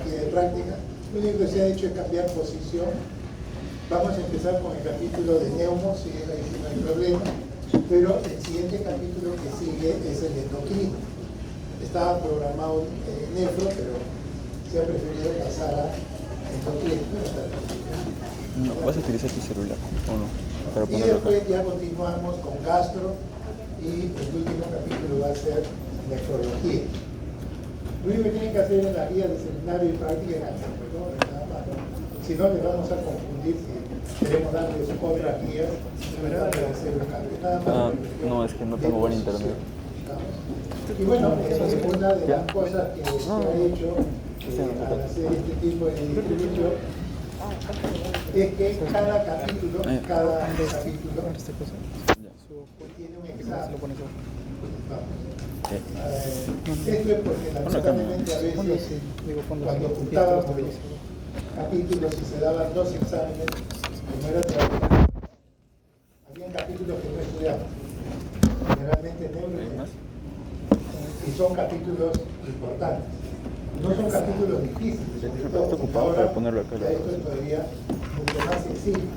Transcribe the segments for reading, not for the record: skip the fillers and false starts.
metodología de práctica. Lo único que se ha hecho es cambiar posición. Vamos a empezar con el capítulo de Neumo, si es ahí sí no hay problema, pero el siguiente capítulo que sigue es el endocrino. Estaba programado nefro, pero se ha preferido pasar a endocrino. No, ¿vas a utilizar tu celular o no? Para Y ponerlo acá. después ya continuamos con gastro y el último capítulo va a ser nefrología. Lo único que tienen que hacer en la guía de seminario y práctica es hacerlo, ¿no? Nada más, ¿no? Si no, les vamos a confundir si queremos darles otras guías, para hacer un cambio. Nada más. No, es que no tengo buen internet. Y bueno, una de las cosas que se ha hecho al hacer este tipo de distribución es que cada capítulo tiene un examen. Esto es porque lamentablemente a veces cuando juntábamos los capítulos y se daban dos exámenes, como era tradicional, había capítulos que no estudiamos, generalmente neuro y son capítulos importantes. No son capítulos difíciles, sobre todo porque ahora ya esto es todavía mucho más sencillo.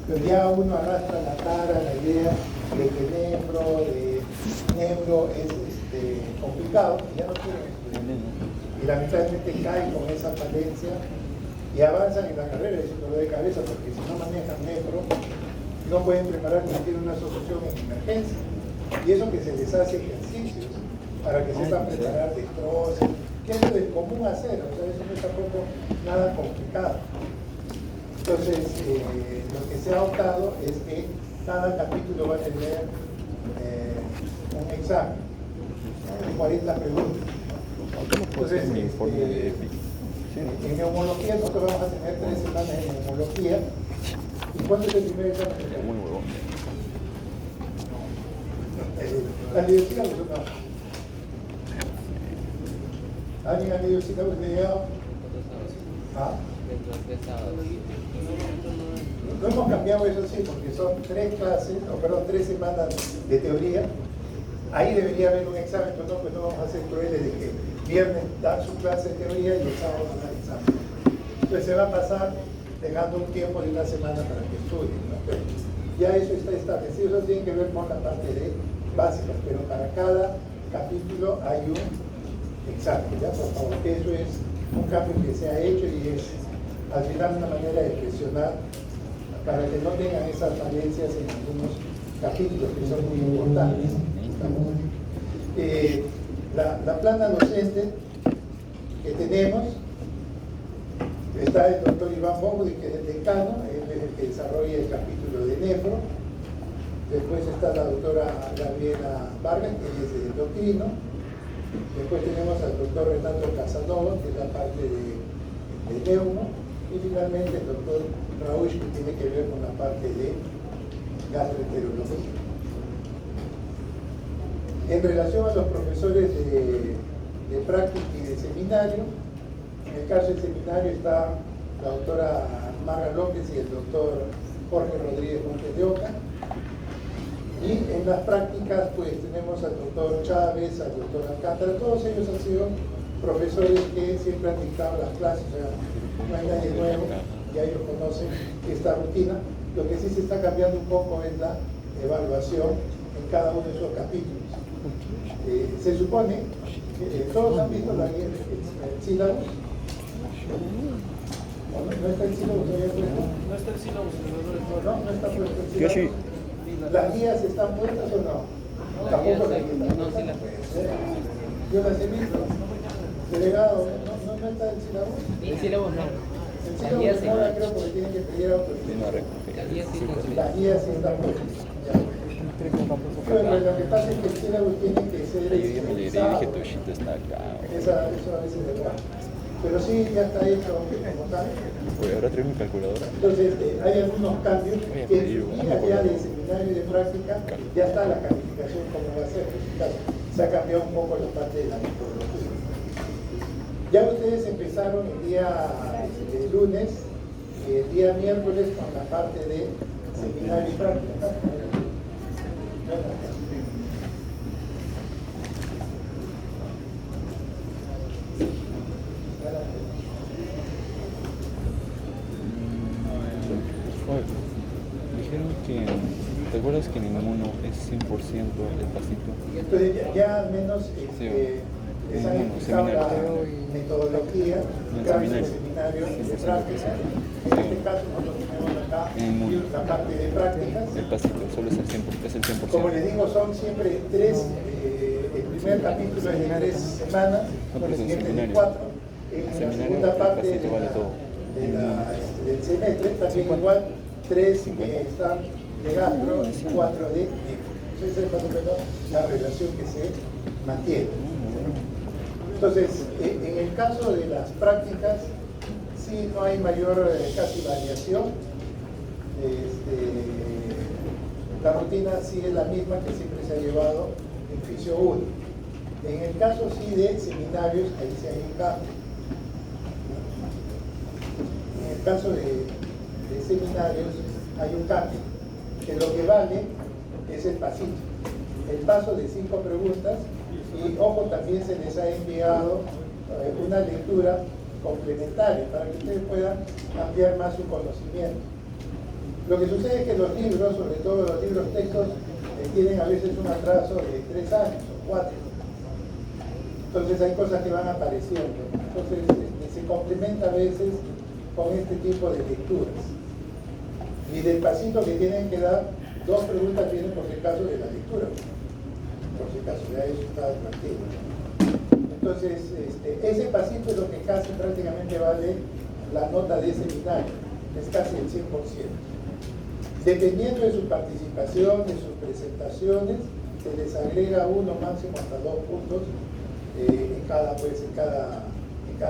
Pero ya uno arrastra la cara, la idea de que neuro es complicado, y ya no quieren estudiar. Y lamentablemente caen con esa falencia y avanzan en la carrera de dolor de cabeza, porque si no manejan neuro, no pueden preparar ni siquiera una solución en emergencia. Y eso que se les hace ejercicios para que sepan preparar destrozos, que es lo de común hacer, o sea, eso no es tampoco nada complicado. Entonces, lo que se ha optado es que cada capítulo va a tener un examen de 40 preguntas. Entonces, en neumología nosotros vamos a tener 3 semanas de neumología. ¿Y cuándo es el primer examen? Muy huevón. ¿La universidad o no? ¿Alguien ha leído cita llegado? ¿Ah? No hemos cambiado eso sí, porque son 3 semanas de teoría. Ahí debería haber un examen, pero no vamos a ser crueles de que viernes dan su clase de teoría y el sábado dan el examen. Entonces se va a pasar dejando un tiempo de una semana para que estudien, ¿no? Pero ya eso está establecido, eso tiene que ver con la parte de básicas, pero para cada capítulo hay un examen, ¿ya? Por favor, que eso es un cambio que se ha hecho y es al final una manera de presionar para que no tengan esas falencias en algunos capítulos que son muy importantes. La plana docente que tenemos está el doctor Iván Bogudi, que es el decano, él es el que desarrolla el capítulo de nefro. Después está la doctora Gabriela Vargas, que es de endocrino. Después tenemos al doctor Renato Casanova, que es la parte de neumo. Y finalmente el doctor Raúl, que tiene que ver con la parte de gastroenterología. En relación a los profesores de práctica y de seminario, en el caso del seminario está la doctora Marga López y el doctor Jorge Rodríguez Montes de Oca. Y en las prácticas pues tenemos al doctor Chávez, al doctor Alcántara, todos ellos han sido profesores que siempre han dictado las clases, o sea, no hay nadie nuevo, ya ellos conocen esta rutina. Lo que sí se está cambiando un poco es la evaluación en cada uno de esos capítulos. Se supone que todos han visto la guía, el sílabus. ¿No está el sílabus todavía puesto? No está el sílabus, No está puesto el sílabus. ¿Las guías están puestas o no? Tampoco las guías. No, sí las Yo las he visto. Delegado, ¿no está el sílabus? El sílabus no. El sílabus no la creo porque tienen que pedir autorización. Las guías sí están. Las guías sí están puestas. Bueno, lo que pasa es que el sílabus tiene que ser Dije, tu shit está acá. eso a veces es verdad. Pero sí, ya está hecho como tal. Voy ahora traigo mi calculadora. Entonces, hay algunos cambios que en su guía ya de seminario y de práctica ya está la calificación como va a ser. En este caso, se ha cambiado un poco la parte de la metodología. Ya ustedes empezaron el día lunes y el día miércoles con la parte de seminario y práctica. verdad es que ninguno es 100% el pasito. Entonces ya al menos les han Ninguno, explicado la seminario. metodología, En el claro, seminario. seminarios de 100% práctica. En este caso nosotros tenemos acá Ninguno. la parte de prácticas. El pasito solo es el 100%. Es el 100%. Como les digo, son siempre tres, el primer capítulo es de 3 semanas, No, pero el es un siguiente de seminario. 4. En la Seminario, segunda el parte pasito vale todo. del semestre también igual, 3 que están de gastro y 4 de neuro. Esa es más o menos la relación que se mantiene. Entonces, en el caso de las prácticas, sí no hay mayor casi variación. La rutina sí es la misma que siempre se ha llevado en Fisio 1. En el caso sí de seminarios, ahí sí hay un cambio. En el caso de seminarios hay un cambio, que lo que vale es el pasito. El paso de 5 preguntas y, ojo, también se les ha enviado una lectura complementaria para que ustedes puedan ampliar más su conocimiento. Lo que sucede es que los libros, sobre todo los libros textos, tienen a veces un atraso de 3 años o 4. Entonces hay cosas que van apareciendo. Entonces se complementa a veces con este tipo de lecturas. Y del pasito que tienen que dar, 2 preguntas vienen por si acaso de la lectura. Por si acaso, ya eso está advertido. Entonces, ese pasito es lo que casi prácticamente vale la nota de seminario. Es casi el 100%. Dependiendo de su participación, de sus presentaciones, se les agrega 1, máximo hasta 2 puntos en cada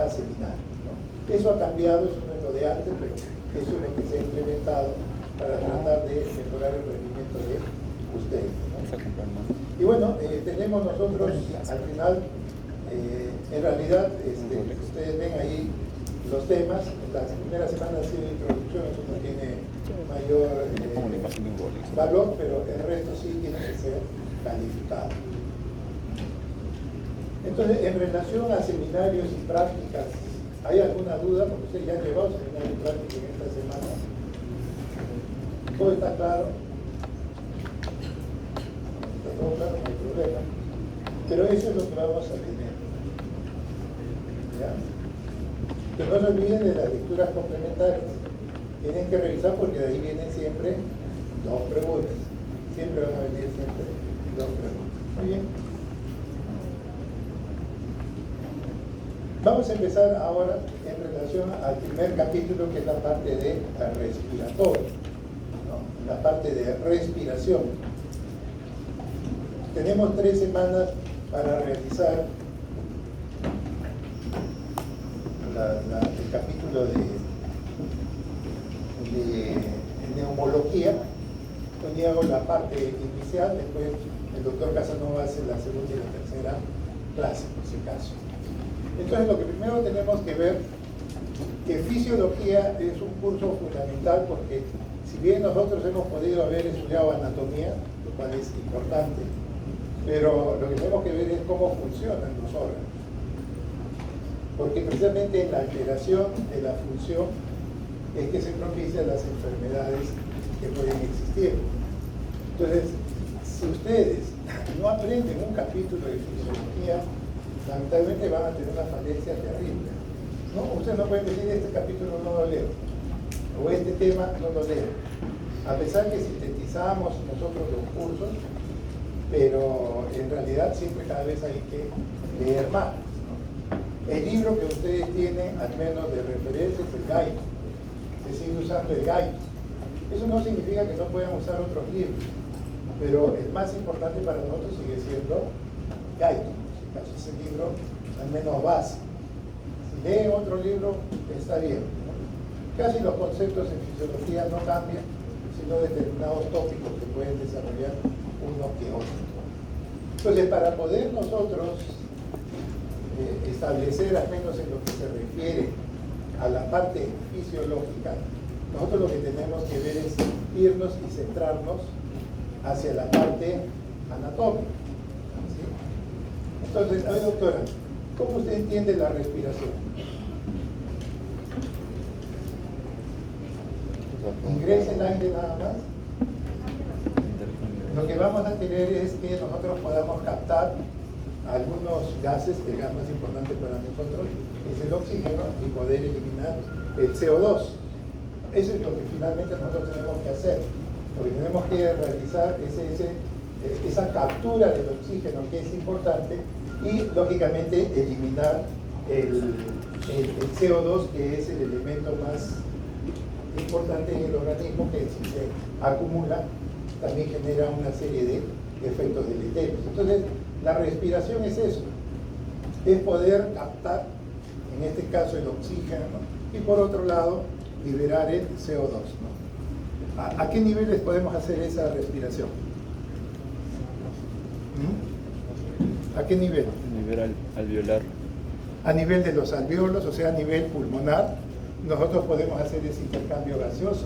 seminario, ¿no? Eso ha cambiado, eso no es lo de antes, pero eso es lo que se ha implementado para tratar de mejorar el rendimiento de ustedes, ¿no? Vamos a comprar más. Y bueno, tenemos nosotros al final, en realidad, ustedes ven ahí los temas. Las primeras semanas ha sido introducción, eso no tiene mayor Como la imagen de un Rolex. valor, pero el resto sí tiene que ser calificado. Entonces, en relación a seminarios y prácticas, ¿hay alguna duda? Porque ustedes ya han llevado seminarios y prácticas en esta semana. ¿Todo está claro? Está todo claro, no hay problema. Pero eso es lo que vamos a tener. ¿Ya? Que no se olviden de las lecturas complementarias. Tienen que revisar porque de ahí vienen siempre 2 preguntas. Siempre van a venir siempre 2 preguntas. Muy bien. Vamos a empezar ahora en relación al primer capítulo, que es la parte de respiratorio, ¿no? La parte de respiración. Tenemos 3 semanas para realizar el capítulo de neumología. Hoy hago la parte inicial, después el doctor Casanova hace la segunda y la tercera clase, en ese caso. Entonces, lo que primero tenemos que ver, que fisiología es un curso fundamental porque si bien nosotros hemos podido haber estudiado anatomía, lo cual es importante, pero lo que tenemos que ver es cómo funcionan los órganos. Porque precisamente en la alteración de la función es que se propician las enfermedades que pueden existir. Entonces, si ustedes no aprenden un capítulo de fisiología, lamentablemente van a tener una falencia terrible. ¿No? Ustedes no pueden decir este capítulo no lo leo, o este tema no lo leo. A pesar que sintetizamos nosotros los cursos, pero en realidad siempre cada vez hay que leer más, ¿no? El libro que ustedes tienen, al menos de referencia, es el Gaito. Se sigue usando el Gaito. Eso no significa que no puedan usar otros libros, pero el más importante para nosotros sigue siendo Gaito. Es el libro al menos base. Si leen otro libro, está bien, ¿no? Casi los conceptos en fisiología no cambian, sino determinados tópicos que pueden desarrollar uno que otro. Entonces, para poder nosotros establecer, al menos en lo que se refiere a la parte fisiológica, nosotros lo que tenemos que ver es irnos y centrarnos hacia la parte anatómica. Entonces, a ver, doctora, ¿cómo usted entiende la respiración? Ingresa el aire nada más lo que vamos a querer es que nosotros podamos captar algunos gases, el gas más importante para nosotros es el oxígeno, y poder eliminar el CO2. Eso es lo que finalmente nosotros tenemos que hacer, porque tenemos que realizar esa captura del oxígeno, que es importante, y lógicamente eliminar el CO2, que es el elemento más importante en el organismo, que si se acumula también genera una serie de efectos deleterios. Entonces, la respiración es eso, es poder captar, en este caso, el oxígeno, ¿no? Y por otro lado, liberar el CO2, ¿no? ¿A qué niveles podemos hacer esa respiración? ¿A qué nivel? Nivel alveolar. A nivel de los alvéolos, o sea, a nivel pulmonar, nosotros podemos hacer ese intercambio gaseoso.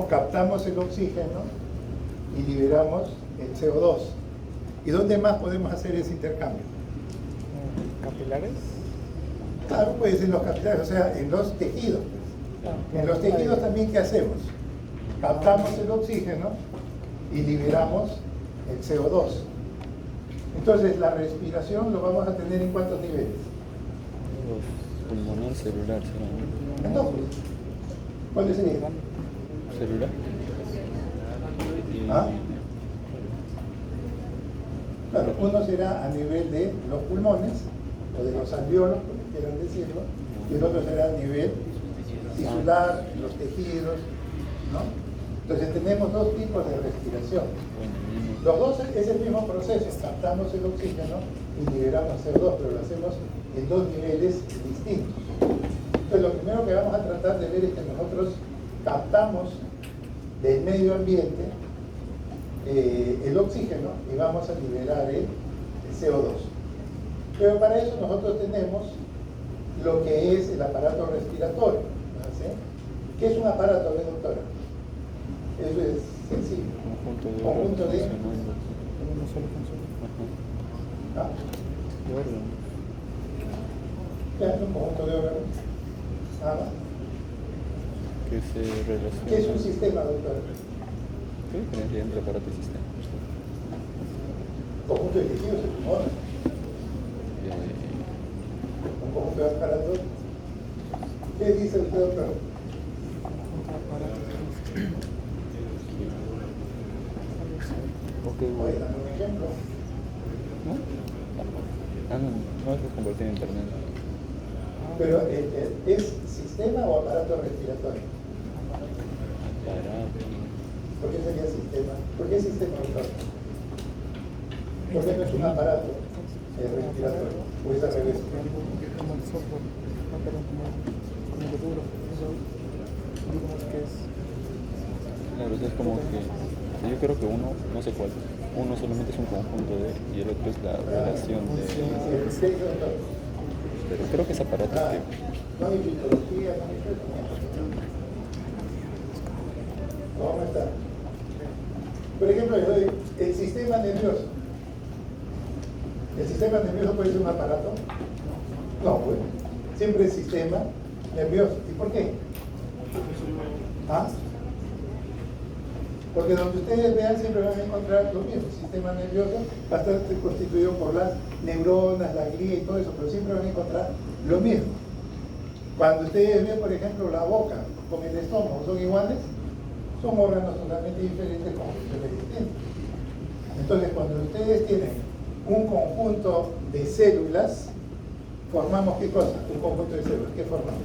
Captamos el oxígeno y liberamos el CO2. ¿Y dónde más podemos hacer ese intercambio? ¿Capilares? Claro, pues en los capilares, o sea, en los tejidos. En los tejidos también, ¿qué hacemos? Captamos el oxígeno y liberamos el CO2. Entonces, la respiración lo vamos a tener en ¿cuántos niveles? Pulmonar, celular, será. Entonces, ¿cuáles serían? Celular. ¿Ah? Claro, uno será a nivel de los pulmones, o de los alvéolos, como quieran decirlo, y el otro será a nivel tisular, los tejidos, ¿no? Entonces tenemos dos tipos de respiración. Los dos es el mismo proceso, captamos el oxígeno y liberamos CO2, pero lo hacemos en dos niveles distintos. Entonces lo primero que vamos a tratar de ver es que nosotros captamos del medio ambiente el oxígeno y vamos a liberar el CO2. Pero para eso nosotros tenemos lo que es el aparato respiratorio, ¿no? ¿Sí? ¿Qué es un aparato, doctora? Eso es sencillo. Conjunto de Una sola función. ¿Ah? De órgano. ¿Qué es un conjunto de órganos? Nada más. Que se relaciona. ¿Qué es un sistema, doctora? ¿Qué diferencia entre aparato y sistema? Conjunto de tejidos es un órgano. Un conjunto de aparatos. ¿Qué dice usted, doctor? Ok, Voy bueno. a dar un ejemplo. ¿No? Ah, no es compartir en internet. Pero, ¿es sistema o aparato respiratorio? Aparato. ¿Por qué sería sistema? ¿Por qué sistema, doctor? ¿Por qué no es un aparato respiratorio? ¿O es al revés? Como el software, no, perdón, como lo duro, digamos que es. Claro, es como que. Yo creo que uno, no sé cuál. Uno solamente es un conjunto de. Y el otro es la relación de. Sí, doctor. Pero creo que es aparato Ah, que. no hay fisiología, no hay ¿cómo está? Por ejemplo, le doy el sistema nervioso. ¿El sistema nervioso puede ser un aparato? No, bueno. Siempre es sistema nervioso. ¿Y por qué? ¿Ah? Porque donde ustedes vean siempre van a encontrar lo mismo. El sistema nervioso va a estar constituido por las neuronas, la glía y todo eso, pero siempre van a encontrar lo mismo. Cuando ustedes ven, por ejemplo, la boca con el estómago, ¿son iguales? Son órganos totalmente diferentes con funciones distintas. Entonces, cuando ustedes tienen un conjunto de células, formamos ¿qué cosa? Un conjunto de células. ¿Qué formamos?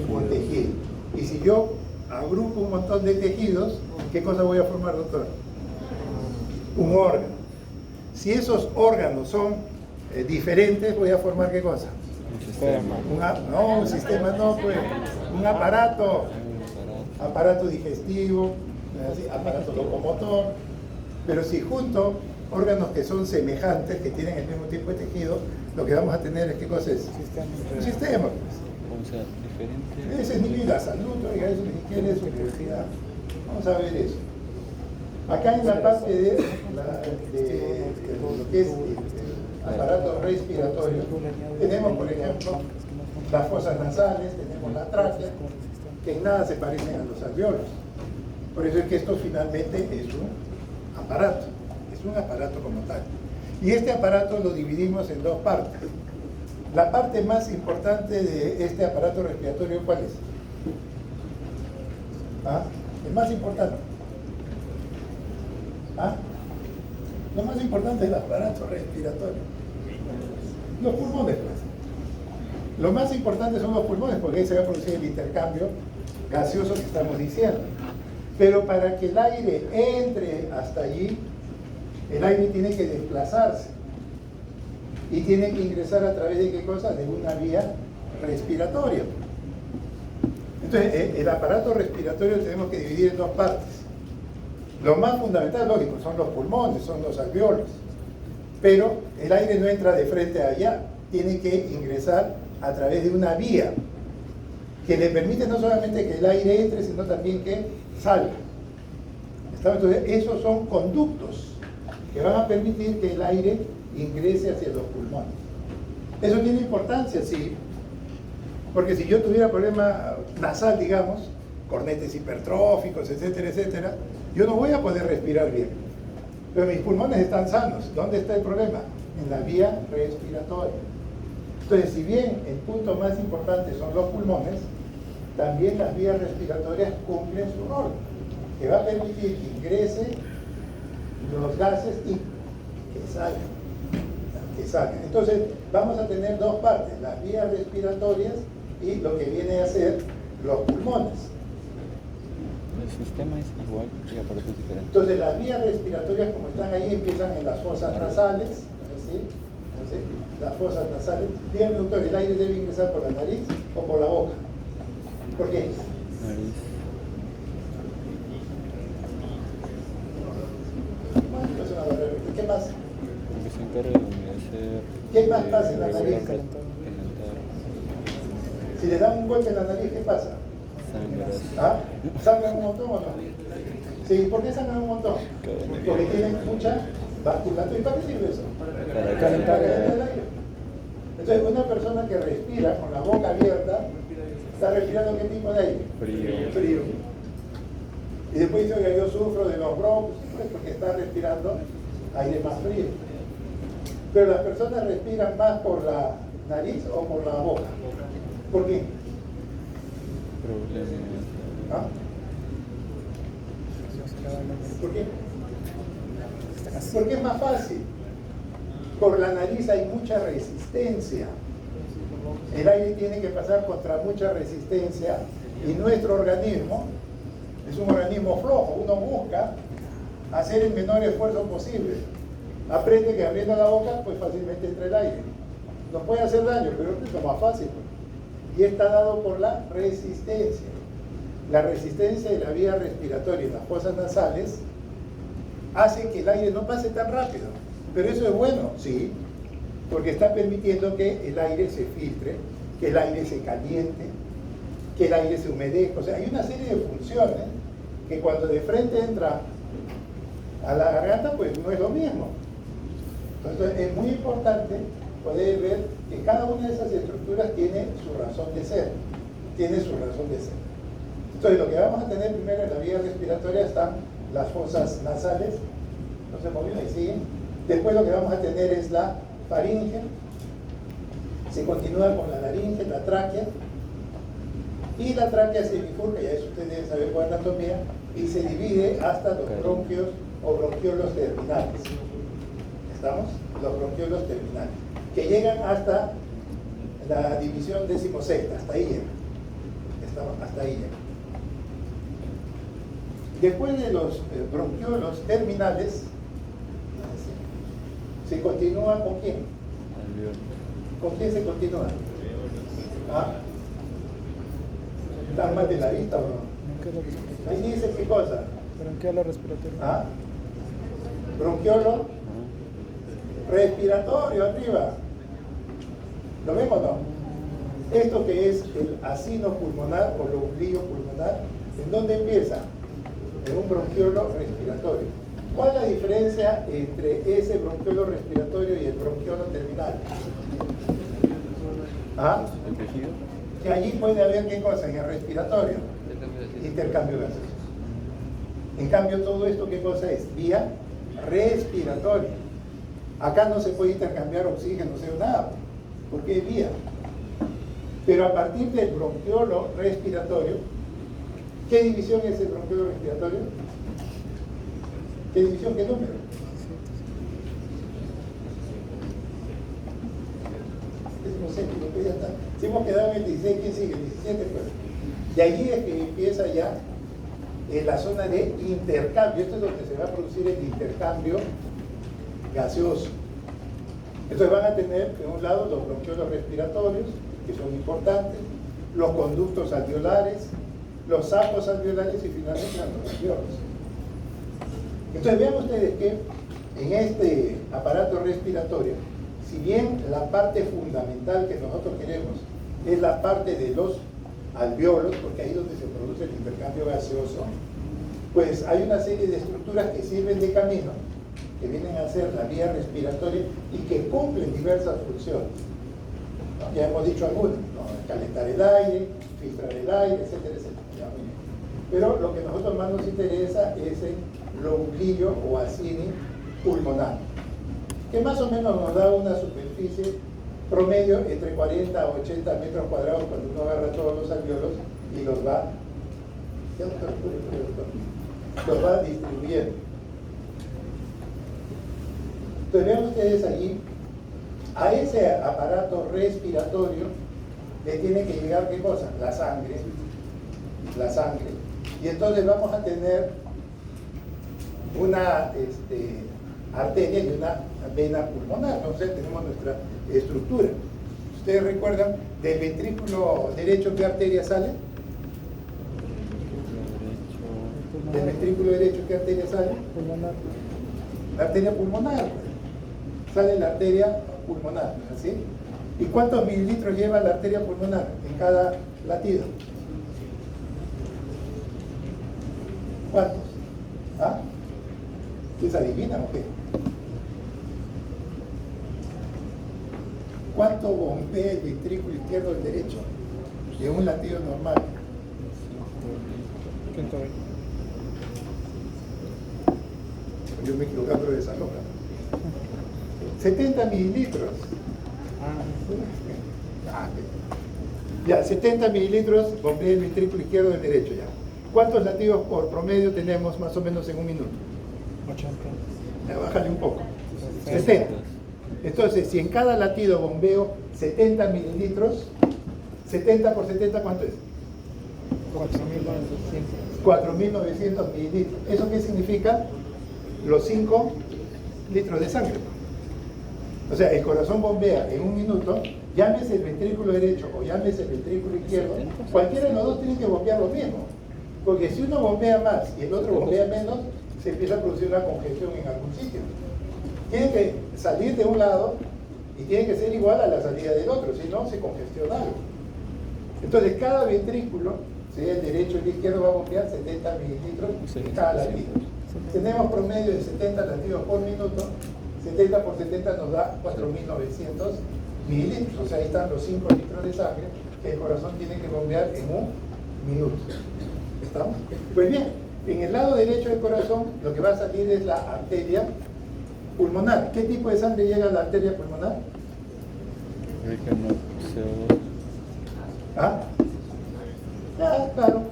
Un tejido. Y si yo agrupo un montón de tejidos, ¿qué cosa voy a formar, doctor? Un órgano. Si esos órganos son diferentes, voy a formar ¿qué cosa? Un sistema. No, un sistema no, pues. Un aparato. Aparato digestivo, aparato locomotor. Pero si junto órganos que son semejantes, que tienen el mismo tipo de tejido, lo que vamos a tener es ¿qué cosa es? Un sistema, pues. O sea, diferente. Ese es ni la salud, oiga, eso ni siquiera es universidad. Vamos a ver eso. Acá en la parte de lo que es el aparato respiratorio, tenemos, por ejemplo, las fosas nasales, tenemos la tráquea, que en nada se parecen a los alvéolos. Por eso es que esto finalmente es un aparato, es un aparato como tal. Y este aparato lo dividimos en dos partes. La parte más importante de este aparato respiratorio, ¿cuál es? ¿Ah? El más importante. ¿Ah? Lo más importante es el aparato respiratorio. Los pulmones, pues. Lo más importante son los pulmones, porque ahí se va a producir el intercambio gaseoso que estamos diciendo. Pero para que el aire entre hasta allí, el aire tiene que desplazarse. Y tiene que ingresar a través de qué cosa? De una vía respiratoria. Entonces, el aparato respiratorio tenemos que dividir en dos partes. Lo más fundamental, lógico, son los pulmones, son los alveolos. Pero el aire no entra de frente allá, tiene que ingresar a través de una vía que le permite no solamente que el aire entre, sino también que salga. Entonces, esos son conductos que van a permitir que el aire ingrese hacia los pulmones. Eso tiene importancia, sí, porque si yo tuviera problema nasal, digamos, cornetes hipertróficos, etcétera, etcétera, yo no voy a poder respirar bien. Pero mis pulmones están sanos. ¿Dónde está el problema? En la vía respiratoria. Entonces, si bien el punto más importante son los pulmones, también las vías respiratorias cumplen su rol, que va a permitir que ingrese los gases y que salgan. Entonces, vamos a tener dos partes, las vías respiratorias y lo que viene a ser los pulmones. El sistema es igual y aparatos diferentes. Entonces, las vías respiratorias, como están ahí, empiezan en las fosas nasales, ¿sí? Entonces, las fosas nasales. Dígame, doctor, ¿el aire debe ingresar por la nariz o por la boca? ¿Por qué? Nariz. Bueno, es una barrera. ¿Qué más? Porque se encarga de humedecer. ¿Qué más pasa en la nariz? Calentar. Si le dan un golpe en la nariz, ¿qué pasa? Sangras. ¿Ah? ¿Sangran un montón o no? Sí, ¿por qué sangran un montón? Porque tienen mucha vasculatura. ¿Y para qué sirve eso? Para Calentar el aire. Entonces, una persona que respira con la boca abierta, ¿está respirando qué tipo de aire? Frío. Y después dice, oiga, yo sufro de los bronquios, pues porque está respirando aire más frío. Pero las personas respiran más por la nariz o por la boca. ¿Por qué? Problemas. ¿Ah? ¿Por qué? Porque es más fácil. Por la nariz hay mucha resistencia. El aire tiene que pasar contra mucha resistencia y nuestro organismo es un organismo flojo. Uno busca hacer el menor esfuerzo posible. Aprende que abriendo la boca, pues fácilmente entra el aire. Nos puede hacer daño, pero es lo más fácil. Y está dado por la resistencia. La resistencia de la vía respiratoria y las fosas nasales hace que el aire no pase tan rápido. Pero eso es bueno, sí, porque está permitiendo que el aire se filtre, que el aire se caliente, que el aire se humedezca. O sea, hay una serie de funciones que cuando de frente entra a la garganta, pues no es lo mismo. Entonces es muy importante poder ver que cada una de esas estructuras tiene su razón de ser. Entonces lo que vamos a tener primero en la vía respiratoria están las fosas nasales, no se movió, ahí siguen. Después lo que vamos a tener es la faringe, se continúa con la laringe, la tráquea, y la tráquea se bifurca, ya eso ustedes deben saber por anatomía, y se divide hasta los bronquios o bronquiolos terminales. ¿Estamos? Los bronquiolos terminales, que llegan hasta la división 16ª, hasta ahí llegan. Hasta ahí llegan. Después de los bronquiolos terminales, se continúa con quién? ¿Con quién se continúa? ¿Ah? ¿Están mal de la vista o no? Ahí dice qué cosa. Bronquiolo respiratorio. ¿Ah? Bronquiolo respiratorio arriba. ¿Lo vemos o no? Esto que es el acino pulmonar o lombrigo pulmonar, ¿en dónde empieza? En un bronquiolo respiratorio. ¿Cuál es la diferencia entre ese bronquiolo respiratorio y el bronquiolo terminal? ¿Ah? El tejido. Que allí puede haber qué cosa en el respiratorio. Intercambio gaseoso. En cambio, todo esto, ¿qué cosa es? Vía respiratorio. Acá no se puede intercambiar oxígeno, o nada, porque es vía. Pero a partir del bronquiolo respiratorio, ¿qué división es el bronquiolo respiratorio? ¿Qué división? ¿Qué número? No sé, ya está. Si hemos quedado en el 16, ¿quién sigue? El 17, pues. De allí es que empieza ya en la zona de intercambio. Esto es donde se va a producir el intercambio gaseoso. Entonces van a tener, de un lado, los bronquiolos respiratorios, que son importantes, los conductos alveolares, los sacos alveolares y finalmente los alveolos. Entonces vean ustedes que en este aparato respiratorio, si bien la parte fundamental que nosotros queremos es la parte de los alveolos, porque ahí es donde se produce el intercambio gaseoso, pues hay una serie de estructuras que sirven de camino, que vienen a ser la vía respiratoria y que cumplen diversas funciones. ¿No? Ya hemos dicho algunas, ¿no? Calentar el aire, filtrar el aire, etcétera, etcétera. Ya, muy bien. Pero lo que a nosotros más nos interesa es el lobulillo o acini pulmonar, que más o menos nos da una superficie promedio entre 40 a 80 metros cuadrados cuando uno agarra todos los alveolos y los va distribuyendo. Entonces vean ustedes allí, a ese aparato respiratorio le tiene que llegar ¿qué cosa? La sangre. Y entonces vamos a tener una arteria y una vena pulmonar. Entonces tenemos nuestra estructura. ¿Ustedes recuerdan del ventrículo derecho qué arteria sale? Del ventrículo derecho qué arteria sale? Pulmonar. La arteria pulmonar. Sale la arteria pulmonar, ¿así? ¿Y cuántos mililitros lleva la arteria pulmonar en cada latido? ¿Cuántos? ¿Ah? ¿Ustedes adivinan o qué? ¿Cuánto bombea el ventrículo izquierdo del derecho en un latido normal? 120. Yo me equivocaba de esa loca. 70 mililitros. Ya, 70 mililitros bombea el ventrículo izquierdo del derecho ya. ¿Cuántos latidos por promedio tenemos más o menos en un minuto? 80. Ya, bájale un poco. 70. Entonces, si en cada latido bombeo 70 mililitros, 70 por 70, ¿cuánto es? 4.900. 4.900 mililitros. ¿Eso qué significa? Los 5 litros de sangre. O sea, el corazón bombea en un minuto, llámese el ventrículo derecho o llámese el ventrículo izquierdo, cualquiera de los dos tiene que bombear lo mismo. Porque si uno bombea más y el otro bombea menos, se empieza a producir una congestión en algún sitio. Tiene que salir de un lado y tiene que ser igual a la salida del otro, si no se congestiona algo. Entonces cada ventrículo, sea el derecho o el izquierdo, va a bombear 70 mililitros en cada latido. Tenemos promedio de 70 latidos por minuto, 70 por 70 nos da 4.900 mililitros, o sea, ahí están los 5 litros de sangre que el corazón tiene que bombear en un minuto. ¿Estamos? Pues bien, en el lado derecho del corazón lo que va a salir es la arteria pulmonar. ¿Qué tipo de sangre llega a la arteria pulmonar? CO2. ¿Ah? Ah, claro.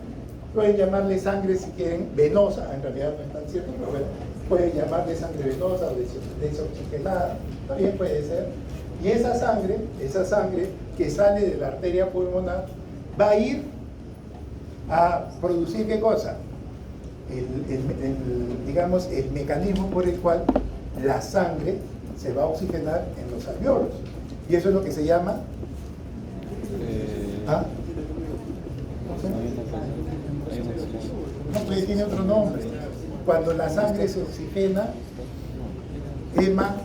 Pueden llamarle sangre si quieren venosa, en realidad no es tan cierto, pero bueno, pueden llamarle sangre venosa o desoxigenada, también puede ser. Y esa sangre que sale de la arteria pulmonar va a ir a producir ¿qué cosa? Digamos, el mecanismo por el cual la sangre se va a oxigenar en los alveolos. Y eso es lo que se llama... ¿Ah? No, pues tiene otro nombre. Cuando la sangre se oxigena, hematosis,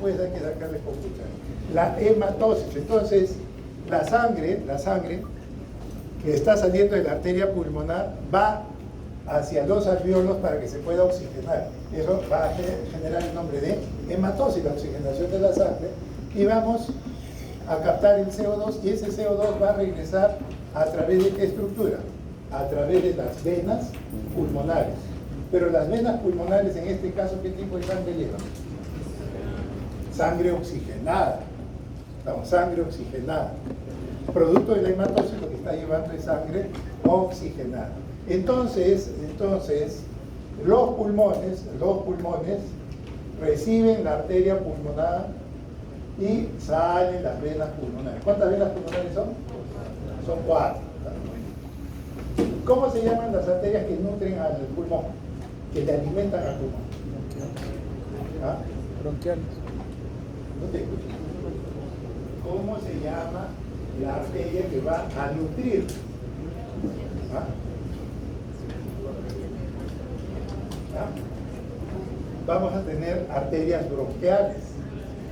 pues hay que sacarle con cuchara. La hematosis. Entonces, la sangre que está saliendo de la arteria pulmonar va hacia los alveolos para que se pueda oxigenar. Eso va a generar el nombre de hematosis, la oxigenación de la sangre, y vamos a captar el CO2 y ese CO2 va a regresar a través de qué estructura? A través de las venas pulmonares. Pero las venas pulmonares, en este caso, ¿qué tipo de sangre llevan? Sangre oxigenada. Estamos, sangre oxigenada. Producto de la hematosis lo que está llevando es sangre oxigenada. Entonces, los pulmones reciben la arteria pulmonar y salen las venas pulmonares. ¿Cuántas venas pulmonares son? Son 4. ¿Cómo se llaman las arterias que nutren al pulmón? Que le alimentan al pulmón. ¿Ah? Bronquiales. No te escucho. ¿Cómo se llama la arteria que va a nutrir? ¿Ah? ¿Ah? Vamos a tener arterias bronquiales.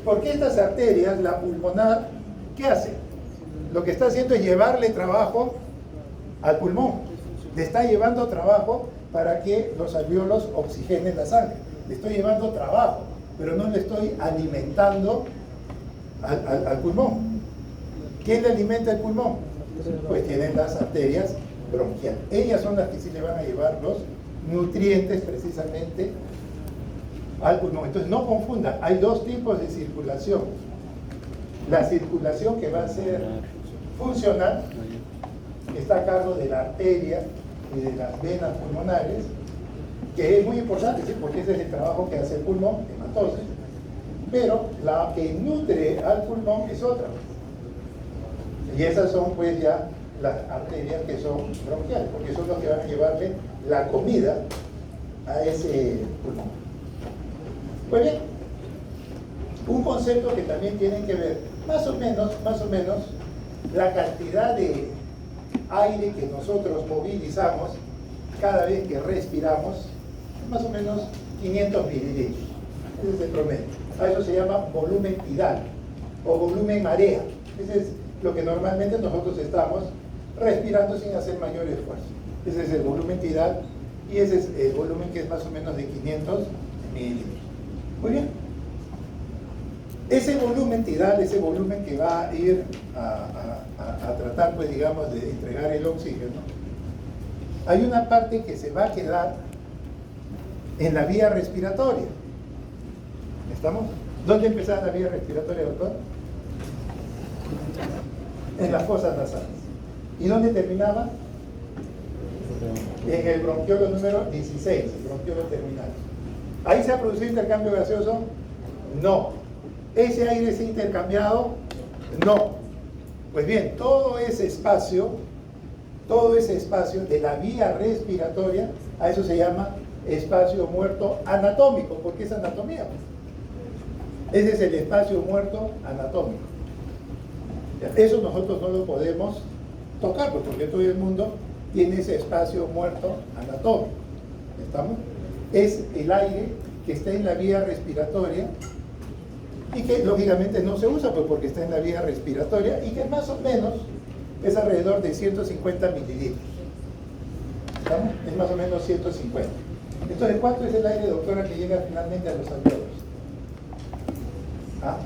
Porque estas arterias, la pulmonar, ¿qué hace? Lo que está haciendo es llevarle trabajo al pulmón. Le está llevando trabajo para que los alvéolos oxigenen la sangre. Le estoy llevando trabajo, pero no le estoy alimentando al pulmón. ¿Quién le alimenta el pulmón? Pues tienen las arterias bronquiales. Ellas son las que sí le van a llevar los nutrientes precisamente al pulmón. Entonces no confundan, hay dos tipos de circulación. La circulación que va a ser funcional, que está a cargo de la arteria y de las venas pulmonares, que es muy importante, ¿sí? Porque ese es el trabajo que hace el pulmón, hematosis, pero la que nutre al pulmón es otra. Y esas son pues ya las arterias que son bronquiales, porque son los que van a llevarle la comida a ese pulmón. Pues bien, un concepto que también tienen que ver, más o menos, la cantidad de aire que nosotros movilizamos cada vez que respiramos, más o menos 500 mililitros. Ese es el promedio. A eso se llama volumen tidal o volumen marea. Ese es lo que normalmente nosotros estamos respirando sin hacer mayor esfuerzo. Ese es el volumen tidal y ese es el volumen que es más o menos de 500 mililitros. Muy bien. Ese volumen tidal, ese volumen que va a ir a tratar, pues digamos, de entregar el oxígeno, hay una parte que se va a quedar en la vía respiratoria. ¿Estamos? ¿Dónde empezaba la vía respiratoria, doctor? En las fosas nasales. ¿Y dónde terminaba? En el bronquiolo número 16, el bronquiolo terminal. ¿Ahí se ha producido intercambio gaseoso? No. ¿Ese aire se ha intercambiado? No. Pues bien, todo ese espacio de la vía respiratoria, a eso se llama espacio muerto anatómico, porque es anatomía. Ese es el espacio muerto anatómico. Eso nosotros no lo podemos tocar, pues, porque todo el mundo tiene ese espacio muerto anatómico. ¿Estamos? Es el aire que está en la vía respiratoria y que lógicamente no se usa, pues, porque está en la vía respiratoria y que más o menos es alrededor de 150 mililitros. ¿Estamos? Es más o menos 150. Entonces, ¿cuánto es el aire, doctora, que llega finalmente a los alvéolos? ¿Ah?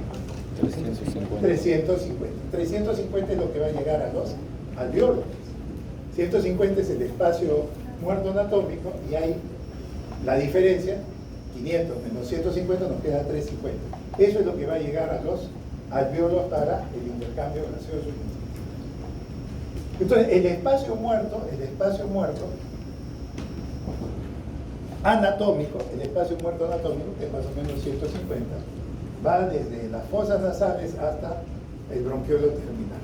350. 350. 350 es lo que va a llegar a los alvéolos. 150 es el espacio muerto anatómico y hay la diferencia, 500 menos 150 nos queda 350. Eso es lo que va a llegar a los alvéolos para el intercambio gaseoso. Entonces, el espacio muerto anatómico, que es más o menos 150, va desde las fosas nasales hasta el bronquiolo terminal.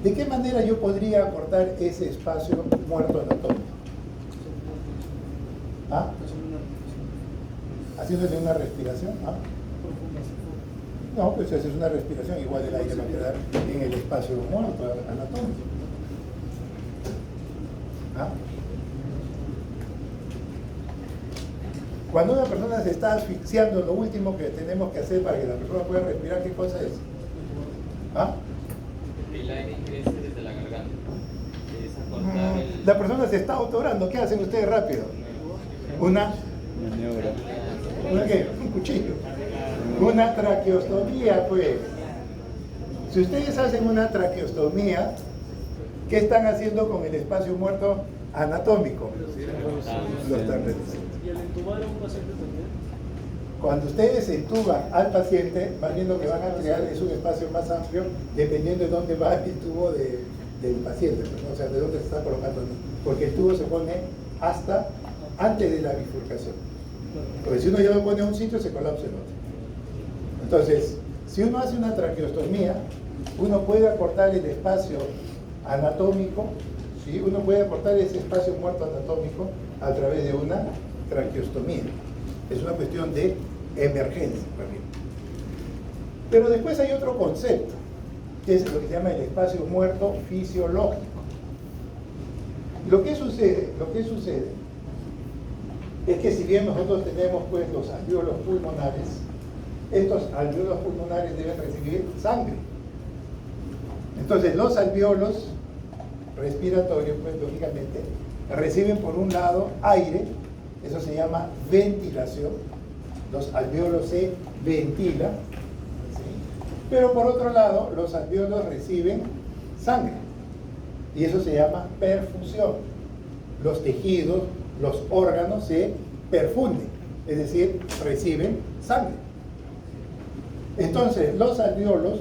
¿De qué manera yo podría acortar ese espacio muerto anatómico? ¿Ah? Haciéndole una respiración. ¿Ah? No, pues esa es una respiración, igual el aire va a quedar en el espacio muerto anatómico. ¿Ah? Cuando una persona se está asfixiando, lo último que tenemos que hacer para que la persona pueda respirar, ¿qué cosa es? ¿Ah? El aire ingrese desde la garganta. Es acortar el... La persona se está autorando, ¿qué hacen ustedes rápido? Una Maniobra. ¿una qué? Un cuchillo. Una traqueostomía, pues. Si ustedes hacen una traqueostomía, ¿qué están haciendo con el espacio muerto anatómico. Ah, Lo están reduciendo. ¿Y el entubar a un paciente también? Cuando ustedes entuban al paciente, más bien lo que van a crear es un espacio más amplio dependiendo de dónde va el tubo del paciente, ¿no? O sea, de dónde se está colocando. Porque el tubo se pone hasta antes de la bifurcación. Porque si uno ya lo pone en un sitio, se colapsa en otro. Entonces, si uno hace una traqueostomía, uno puede acortar el espacio anatómico, ¿sí? Uno puede acortar ese espacio muerto anatómico a través de una traqueostomía. Es una cuestión de emergencia también. Pero después hay otro concepto, que es lo que se llama el espacio muerto fisiológico. Lo que sucede es que si bien nosotros tenemos pues los alvéolos pulmonares, estos alvéolos pulmonares deben recibir sangre. Entonces los alvéolos respiratorios, pues lógicamente, reciben por un lado aire, eso se llama ventilación, los alvéolos se ventilan, ¿sí? Pero por otro lado los alvéolos reciben sangre, y eso se llama perfusión. Los tejidos, los órganos se perfunden, es decir, reciben sangre. Entonces los alvéolos,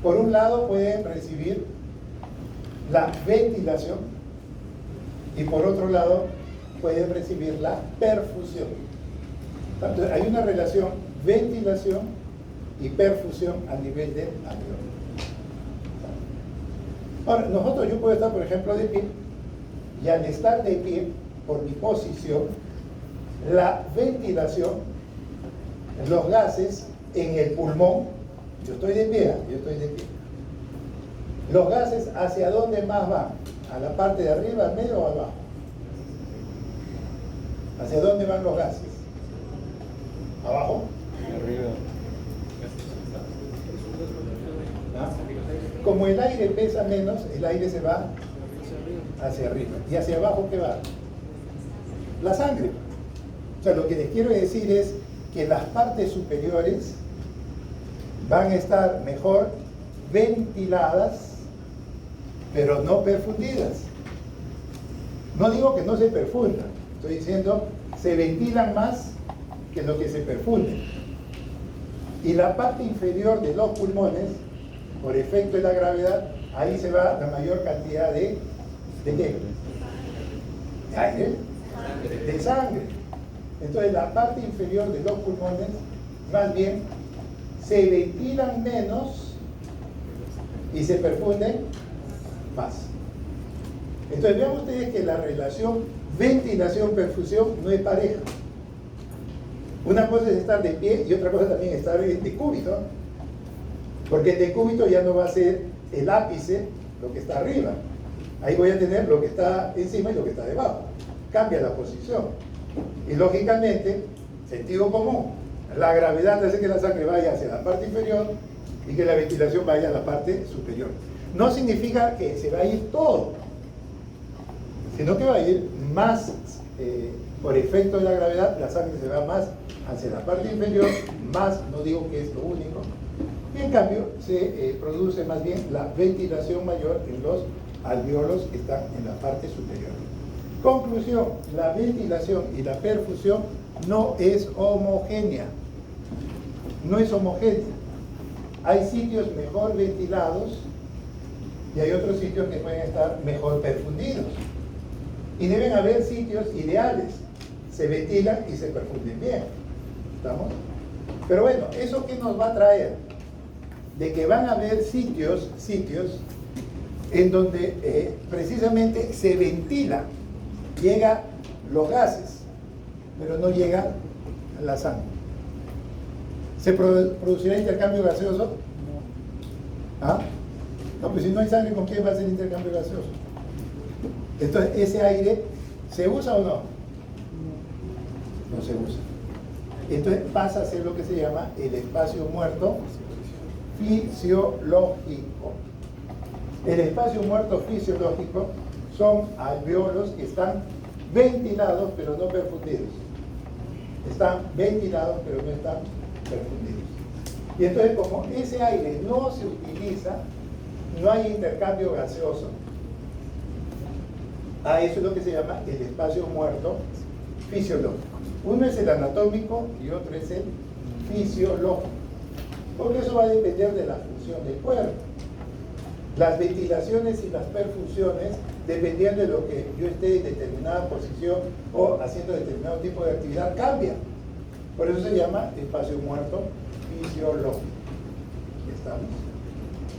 por un lado pueden recibir la ventilación y por otro lado pueden recibir la perfusión. Entonces, hay una relación ventilación y perfusión a nivel del alvéolo. Ahora, yo puedo estar, por ejemplo, de pie, y al estar de pie, por mi posición, la ventilación, los gases en el pulmón, yo estoy de pie. Los gases, ¿hacia dónde más van? ¿A la parte de arriba, al medio o abajo? ¿Hacia dónde van los gases? ¿Abajo? Arriba. ¿Ah? Como el aire pesa menos, el aire se va hacia arriba. ¿Y hacia abajo qué va? La sangre. O sea, lo que les quiero decir es que las partes superiores van a estar mejor ventiladas, pero no perfundidas. No digo que no se perfundan, estoy diciendo se ventilan más que lo que se perfunde. Y la parte inferior de los pulmones, por efecto de la gravedad, ahí se va la mayor cantidad ¿de qué? ¿De aire? De sangre. Entonces la parte inferior de los pulmones, más bien, se ventilan menos y se perfunden más. Entonces vean ustedes que la relación ventilación-perfusión no es pareja. Una cosa es estar de pie y otra cosa también es estar de decúbito, porque el decúbito ya no va a ser el ápice lo que está arriba. Ahí voy a tener lo que está encima y lo que está debajo. Cambia la posición. Y lógicamente, sentido común, la gravedad hace que la sangre vaya hacia la parte inferior y que la ventilación vaya a la parte superior. No significa que se va a ir todo, sino que va a ir más, por efecto de la gravedad, la sangre se va más hacia la parte inferior, más, no digo que es lo único, y en cambio se produce más bien la ventilación mayor en los alvéolos que están en la parte superior. Conclusión, la ventilación y la perfusión no es homogénea. No es homogénea. Hay sitios mejor ventilados y hay otros sitios que pueden estar mejor perfundidos. Y deben haber sitios ideales. Se ventilan y se perfunden bien. ¿Estamos? Pero bueno, ¿eso qué nos va a traer? De que van a haber sitios en donde precisamente se ventila, llegan los gases, pero no llega la sangre. ¿Se producirá intercambio gaseoso? ¿Ah? No, pues si no hay sangre, ¿con quién va a ser intercambio gaseoso? Entonces, ¿ese aire se usa o no? No se usa. Entonces pasa a ser lo que se llama el espacio muerto fisiológico. El espacio muerto fisiológico son alvéolos que están ventilados pero no perfundidos. Están ventilados pero no están perfundidos. Y entonces, como ese aire no se utiliza, no hay intercambio gaseoso. Eso es lo que se llama el espacio muerto fisiológico. Uno es el anatómico y otro es el fisiológico, porque eso va a depender de la función del cuerpo. Las ventilaciones y las perfusiones, dependiendo de lo que yo esté en determinada posición o haciendo determinado tipo de actividad, cambian. Por eso se llama espacio muerto fisiológico. ¿Estamos?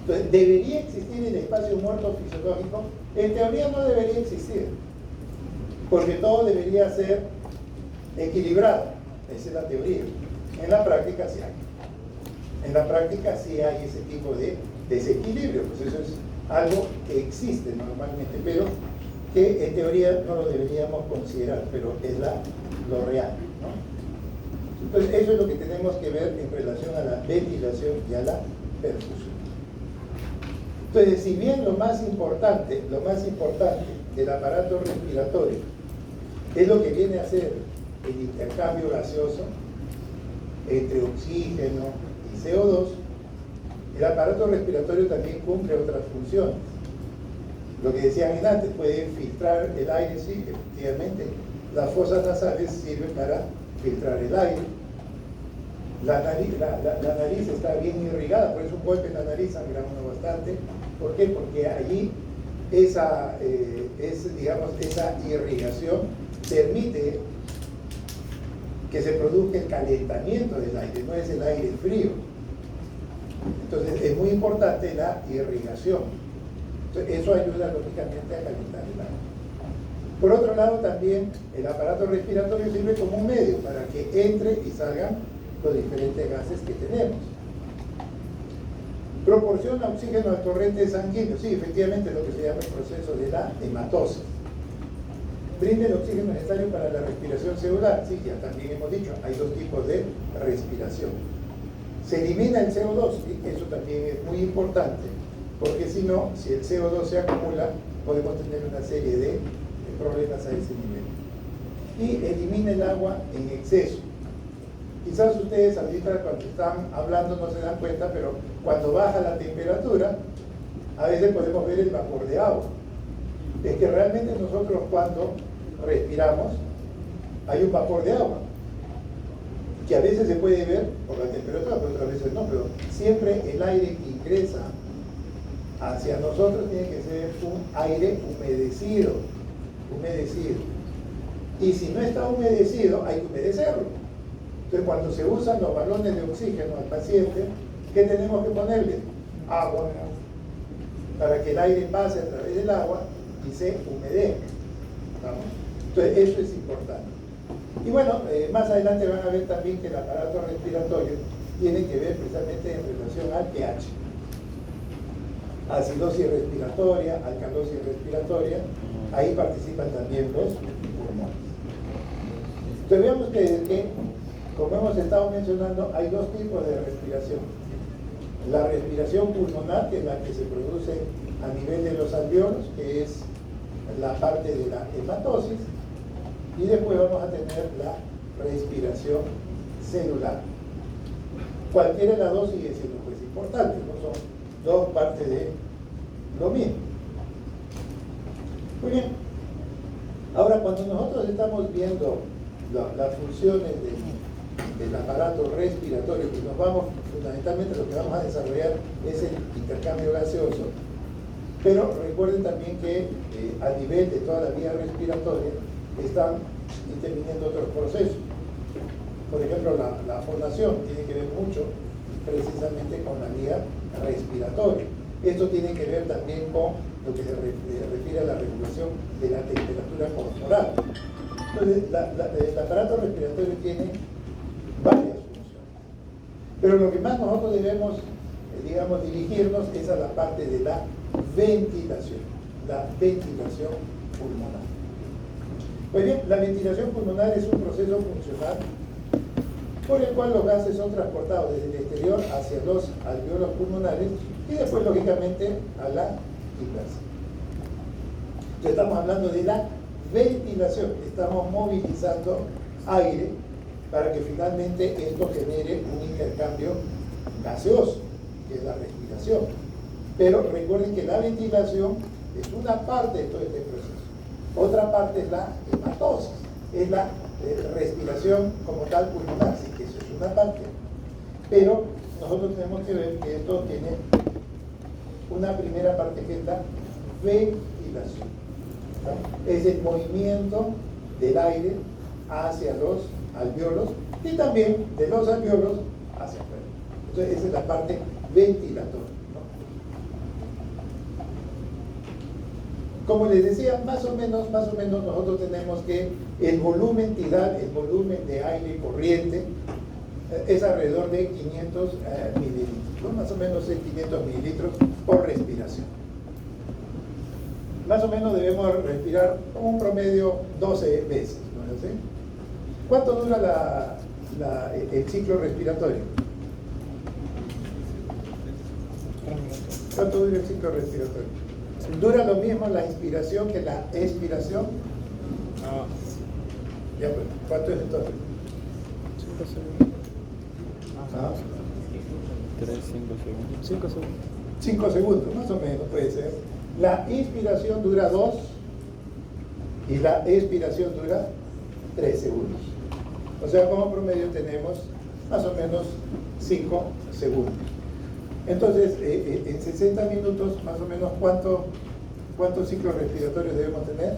Entonces, ¿debería existir el espacio muerto fisiológico? En teoría no debería existir, porque todo debería ser equilibrado. Esa es la teoría. En la práctica sí hay. En la práctica sí hay ese tipo de desequilibrio, pues eso es algo que existe normalmente, pero que en teoría no lo deberíamos considerar, pero es lo real, ¿no? Entonces eso es lo que tenemos que ver en relación a la ventilación y a la perfusión. Entonces, si bien lo más importante del aparato respiratorio es lo que viene a ser el intercambio gaseoso entre oxígeno y CO2, el aparato respiratorio también cumple otras funciones. Lo que decían antes, puede filtrar el aire, sí, efectivamente. Las fosas nasales sirven para filtrar el aire. La nariz está bien irrigada, por eso un golpe en la nariz sangra uno bastante. ¿Por qué? Porque allí esa irrigación permite que se produzca el calentamiento del aire, no es el aire frío. Entonces es muy importante la irrigación. Entonces, eso ayuda lógicamente a calentar el aire. Por otro lado, también el aparato respiratorio sirve como un medio para que entre y salgan los diferentes gases que tenemos. Proporciona oxígeno al torrente sanguíneo. Sí, efectivamente, lo que se llama el proceso de la hematosis. Brinda el oxígeno necesario para la respiración celular. Sí, ya también hemos dicho, hay dos tipos de respiración. Se elimina el CO2, ¿sí? Eso también es muy importante, porque si no, si el CO2 se acumula, podemos tener una serie de problemas a ese nivel. Y elimina el agua en exceso. Quizás ustedes ahorita cuando están hablando no se dan cuenta, pero cuando baja la temperatura, a veces podemos ver el vapor de agua. Es que realmente nosotros cuando respiramos, hay un vapor de agua, que a veces se puede ver por la temperatura, pero otras veces no, pero siempre el aire que ingresa hacia nosotros tiene que ser un aire humedecido. Y si no está humedecido, hay que humedecerlo. Entonces, cuando se usan los balones de oxígeno al paciente, ¿qué tenemos que ponerle? Agua, para que el aire pase a través del agua y se humedezca. ¿Vamos? Entonces, eso es importante. Y bueno, más adelante van a ver también que el aparato respiratorio tiene que ver precisamente en relación al pH. Acidosis respiratoria, alcalosis respiratoria, ahí participan también los pulmones. Entonces veamos que, como hemos estado mencionando, hay dos tipos de respiración. La respiración pulmonar, que es la que se produce a nivel de los alveolos, que es la parte de la hematosis, y después vamos a tener la respiración celular. Cualquiera de las dos sigue siendo pues importante, no son dos partes de lo mismo. Muy bien. Ahora, cuando nosotros estamos viendo las funciones del aparato respiratorio, pues nos vamos, fundamentalmente lo que vamos a desarrollar es el intercambio gaseoso, pero recuerden también que a nivel de toda la vía respiratoria están interviniendo otros procesos. Por ejemplo, la fonación tiene que ver mucho precisamente con la vía respiratoria. Esto tiene que ver también con lo que se refiere a la regulación de la temperatura corporal. Entonces, el aparato respiratorio tiene varias funciones. Pero lo que más nosotros debemos, dirigirnos es a la parte de la ventilación pulmonar. Pues bien, la ventilación pulmonar es un proceso funcional por el cual los gases son transportados desde el exterior hacia los alveolos pulmonares y después, lógicamente, a la inversa. Entonces, estamos hablando de la ventilación, estamos movilizando aire para que finalmente esto genere un intercambio gaseoso, que es la respiración. Pero recuerden que la ventilación es una parte de todo este proceso. Otra parte es la hematosis, es la respiración como tal pulmonar, sí que eso es una parte. Pero nosotros tenemos que ver que esto tiene una primera parte que es la ventilación, ¿no? Es el movimiento del aire hacia los alvéolos y también de los alvéolos hacia afuera. Entonces esa es la parte ventilatoria, ¿no? Como les decía, más o menos nosotros tenemos que el volumen tidal, el volumen de aire corriente, es alrededor de 500 mililitros, ¿no? Más o menos es 500 mililitros por respiración. Más o menos debemos respirar un promedio 12 veces, ¿no es así? ¿Cuánto dura el ciclo respiratorio? ¿Cuánto dura el ciclo respiratorio? ¿Dura lo mismo la inspiración que la expiración? Ya, pues, ¿cuánto es entonces? 5 segundos. Ah, 3, 5 segundos. 5 segundos. 5 segundos, más o menos puede ser. La inspiración dura 2 y la expiración dura 3 segundos. O sea, como promedio tenemos más o menos 5 segundos. Entonces, en 60 minutos, más o menos, ¿cuántos ciclos respiratorios debemos tener?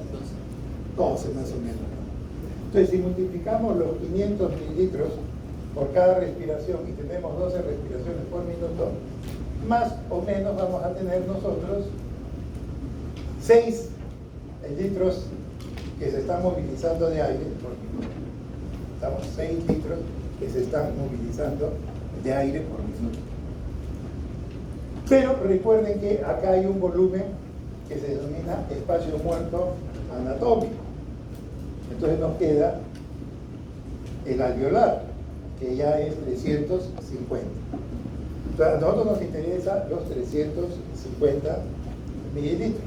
12 más o menos. Entonces, si multiplicamos los 500 mililitros por cada respiración y tenemos 12 respiraciones por minuto, más o menos vamos a tener nosotros 6 litros que se están movilizando de aire por minuto. Estamos 6 litros que se están movilizando de aire por minuto. Pero recuerden que acá hay un volumen que se denomina espacio muerto anatómico. Entonces nos queda el alveolar, que ya es 350. Entonces a nosotros nos interesa los 350 mililitros.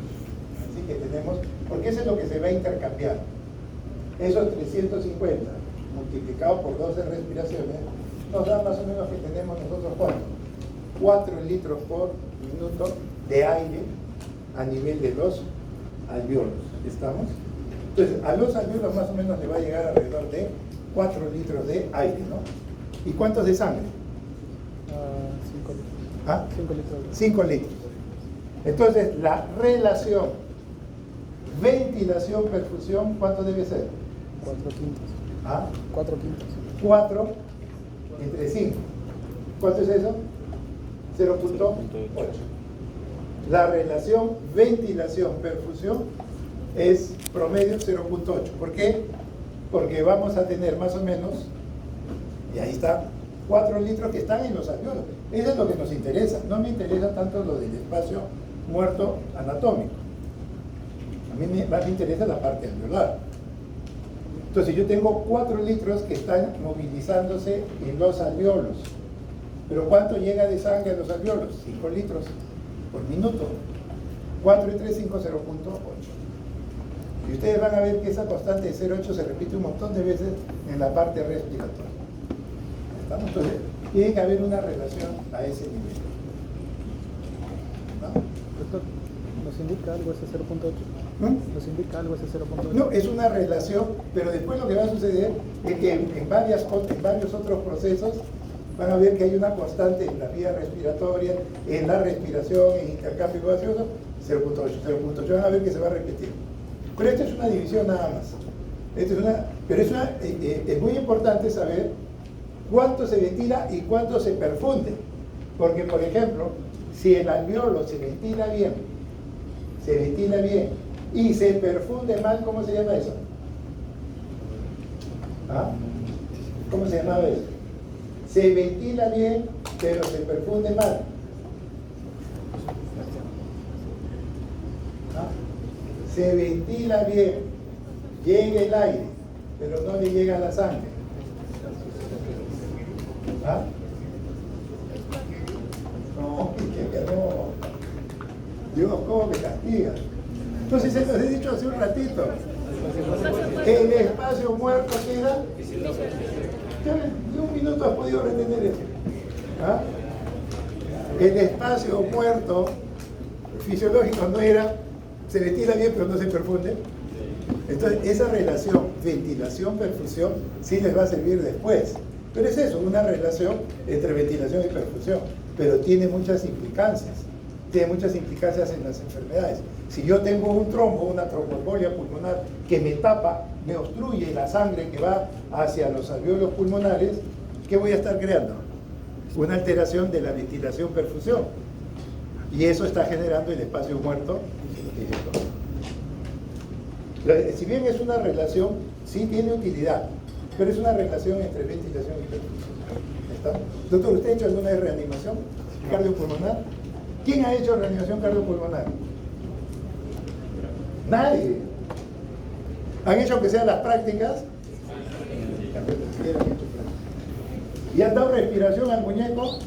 Así que tenemos, porque eso es lo que se va a intercambiar. Esos 350 multiplicados por 12 respiraciones nos da más o menos que tenemos nosotros ¿cuánto? 4 litros por minuto de aire a nivel de los alvéolos. ¿Estamos? Entonces, a los alvéolos más o menos le va a llegar alrededor de 4 litros de aire, ¿no? ¿Y cuántos de sangre? 5 litros. ¿Ah? 5 litros. 5 litros. Entonces, la relación ventilación-perfusión, ¿cuánto debe ser? 4 quintos. ¿Ah? 4 quintos. 4 entre 5. ¿Cuánto es eso? 0.8. La relación ventilación-perfusión es promedio 0.8. ¿Por qué? Porque vamos a tener más o menos, y ahí está, 4 litros que están en los alvéolos. Eso es lo que nos interesa. No me interesa tanto lo del espacio muerto anatómico. A mí más me interesa la parte alveolar. Entonces yo tengo 4 litros que están movilizándose en los alvéolos. ¿Pero cuánto llega de sangre a los alvéolos? 5 litros por minuto. 4 y 3, 5, 0.8. Y ustedes van a ver que esa constante de 0.8 se repite un montón de veces en la parte respiratoria. ¿Estamos? Entonces, tiene que haber una relación a ese nivel. ¿No? Doctor, ¿nos indica algo ese 0.8? ¿Mm? ¿Nos indica algo ese 0.8? No, es una relación, pero después lo que va a suceder es que en varios otros procesos van a ver que hay una constante en la vía respiratoria, en la respiración, en intercambio gaseoso, 0.8, 0.8, van a ver que se va a repetir. Pero esta es una división nada más. Pero es muy importante saber cuánto se ventila y cuánto se perfunde. Porque, por ejemplo, si el alvéolo se ventila bien y se perfunde mal, ¿cómo se llama eso? ¿Ah? ¿Cómo se llamaba eso? Se ventila bien, pero se perfunde mal. ¿Ah? Se ventila bien, llega el aire, pero no le llega la sangre. ¿Ah? No, que no. Dios, ¿cómo me castiga? Entonces, se los he dicho hace un ratito. El espacio muerto queda. Ni un minuto has podido retener eso. ¿Ah? El espacio muerto fisiológico no era, se ventila bien pero no se perfunde. Entonces, esa relación ventilación-perfusión sí les va a servir después. Pero es eso, una relación entre ventilación y perfusión. Pero tiene muchas implicancias. Tiene muchas implicancias en las enfermedades. Si yo tengo un trombo, una tromboembolia pulmonar que me tapa, me obstruye la sangre que va hacia los alvéolos pulmonares, ¿qué voy a estar creando? Una alteración de la ventilación-perfusión. Y eso está generando el espacio muerto. Si bien es una relación, sí tiene utilidad, pero es una relación entre ventilación y perfusión. ¿Está? Doctor, ¿usted ha hecho alguna vez reanimación cardiopulmonar? ¿Quién ha hecho reanimación cardiopulmonar? Nadie. ¿Han hecho aunque sean las prácticas? ¿Y han dado respiración al muñeco?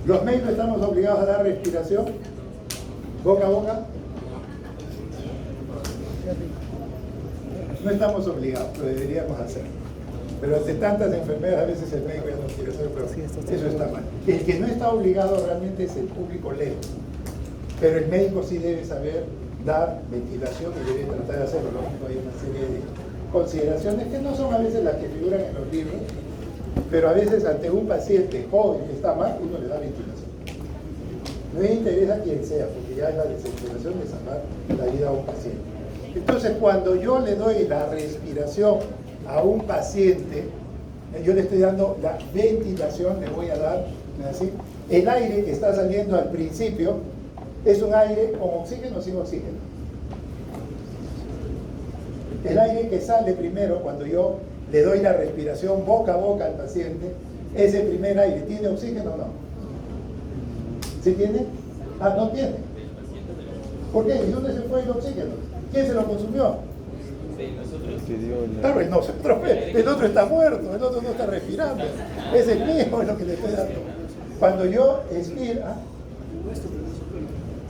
¿Los médicos estamos obligados a dar respiración? ¿Boca a boca? No estamos obligados, lo deberíamos hacer. Pero ante tantas enfermedades a veces el médico ya no quiere hacer, pero eso está mal. El que no está obligado realmente es el público lego. Pero el médico sí debe saber dar ventilación y debe tratar de hacerlo. Lógico, hay una serie de consideraciones que no son a veces las que figuran en los libros, pero a veces ante un paciente joven que está mal, uno le da ventilación. No me interesa quién sea, porque ya es la desesperación de salvar la vida a un paciente. Entonces, cuando yo le doy la respiración a un paciente, yo le estoy dando la ventilación, le voy a dar, ¿así? El aire que está saliendo al principio es un aire con oxígeno o sin oxígeno. El aire que sale primero cuando yo le doy la respiración boca a boca al paciente, ese primer aire, ¿tiene oxígeno o no? ¿Sí tiene? Ah, no tiene. ¿Por qué? ¿Y dónde se fue el oxígeno? ¿Quién se lo consumió? Claro, el otro está muerto, el otro no está respirando. Es el mismo lo que le estoy dando. Cuando yo expiro, ¿ah?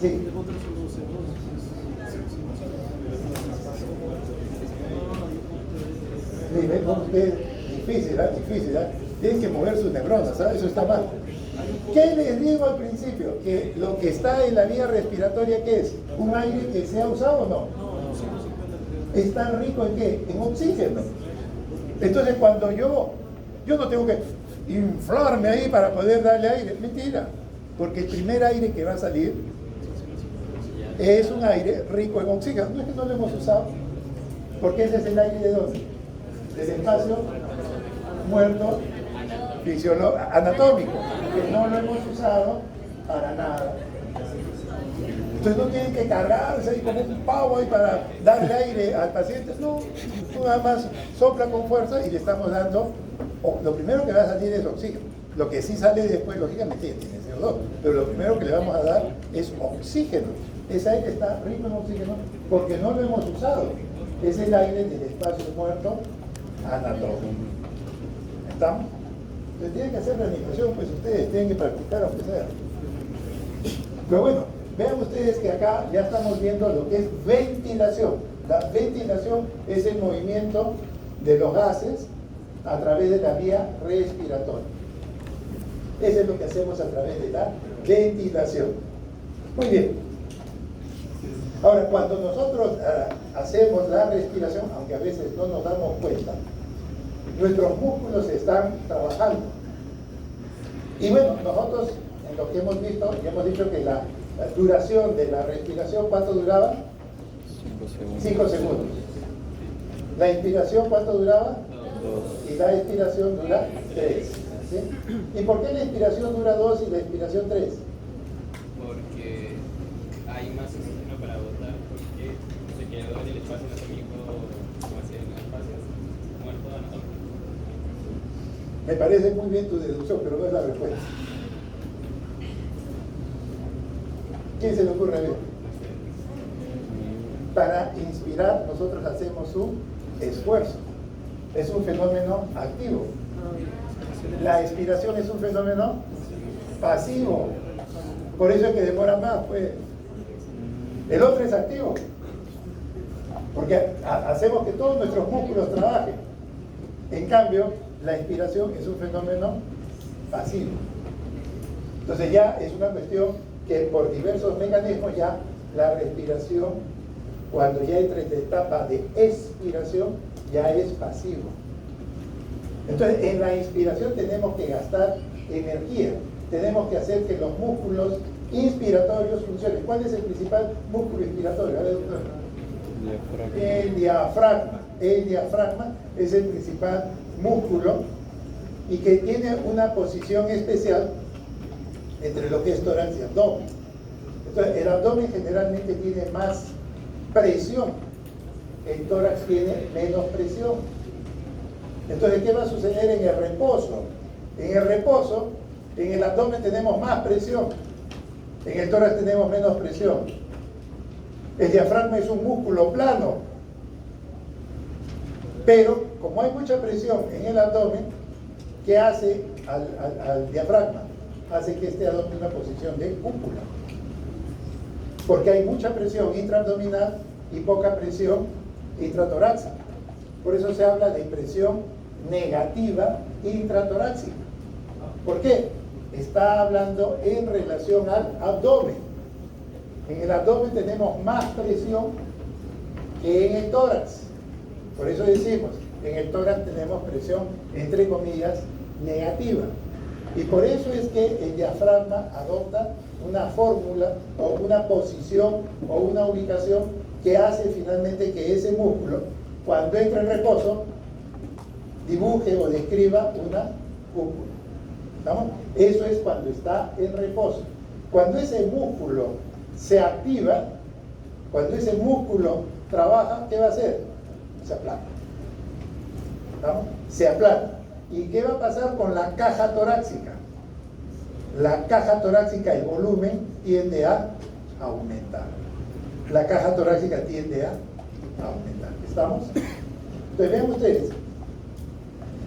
Sí. Sí, ven cómo usted, difícil, ¿eh? Tienen que mover sus neuronas, ¿sabes? Eso está mal. ¿Qué les digo al principio? Que lo que está en la vía respiratoria, ¿qué es? ¿Un aire que se ha usado o no? ¿Está rico en qué? En oxígeno. Entonces cuando yo no tengo que inflarme ahí para poder darle aire, mentira, porque el primer aire que va a salir es un aire rico en oxígeno. No es que no lo hemos usado, porque ese es el aire de dónde? Del espacio muerto anatómico, que no lo hemos usado para nada. Entonces no tienen que cargarse ahí como un pavo ahí para darle aire al paciente. No, tú nada más sopla con fuerza y le estamos dando, lo primero que va a salir es oxígeno. Lo que sí sale después, lógicamente, tiene CO2, pero lo primero que le vamos a dar es oxígeno. Ese aire está rico en oxígeno porque no lo hemos usado. Es el aire del espacio muerto anatómico. ¿Estamos? Entonces tienen que hacer reanimación, pues ustedes tienen que practicar aunque sea. Pero bueno, vean ustedes que acá ya estamos viendo lo que es ventilación. La ventilación es el movimiento de los gases a través de la vía respiratoria. Eso es lo que hacemos a través de la ventilación. Muy bien. Ahora, cuando nosotros hacemos la respiración, aunque a veces no nos damos cuenta, nuestros músculos están trabajando. Y bueno, nosotros en lo que hemos visto, ya hemos dicho que la duración de la respiración, ¿cuánto duraba? 5 segundos. La inspiración, ¿cuánto duraba? 2. Y la expiración dura 3. ¿Sí? ¿Y por qué la inspiración dura 2 y la expiración 3? Porque hay más oxígeno para botar, porque se quedó en el espacio anatómico, como hace en el espacio muerto anatómico. Me parece muy bien tu deducción, pero no es la respuesta. ¿Quién se le ocurre ver? Para inspirar, nosotros hacemos un esfuerzo. Es un fenómeno activo. La expiración es un fenómeno pasivo. Por eso es que demora más, pues. El otro es activo. Porque hacemos que todos nuestros músculos trabajen. En cambio, la inspiración es un fenómeno pasivo. Entonces ya es una cuestión que por diversos mecanismos ya la respiración, cuando ya entra en la etapa de expiración, ya es pasivo. Entonces, en la inspiración tenemos que gastar energía, tenemos que hacer que los músculos inspiratorios funcionen. ¿Cuál es el principal músculo inspiratorio? A ver, doctor. El diafragma. El diafragma es el principal músculo y que tiene una posición especial entre lo que es tórax y abdomen. Entonces, el abdomen generalmente tiene más presión, el tórax tiene menos presión. Entonces, ¿qué va a suceder en el reposo? En el reposo, en el abdomen tenemos más presión, en el tórax tenemos menos presión. El diafragma es un músculo plano, pero como hay mucha presión en el abdomen, ¿qué hace al diafragma? Hace que este adopte una posición de cúpula, porque hay mucha presión intraabdominal y poca presión intratorácica. Por eso se habla de presión negativa intratorácica. ¿Por qué? Está hablando en relación al abdomen. En el abdomen tenemos más presión que en el tórax. Por eso decimos, en el tórax tenemos presión, entre comillas, negativa. Y por eso es que el diafragma adopta una fórmula o una posición o una ubicación que hace finalmente que ese músculo, cuando entra en reposo, dibuje o describa una cúpula. ¿Estamos? Eso es cuando está en reposo. Cuando ese músculo se activa, cuando ese músculo trabaja, ¿qué va a hacer? Se aplana. ¿Estamos? Se aplana. ¿Y qué va a pasar con la caja torácica? La caja torácica, el volumen tiende a aumentar. La caja torácica tiende a aumentar. ¿Estamos? Entonces vean ustedes,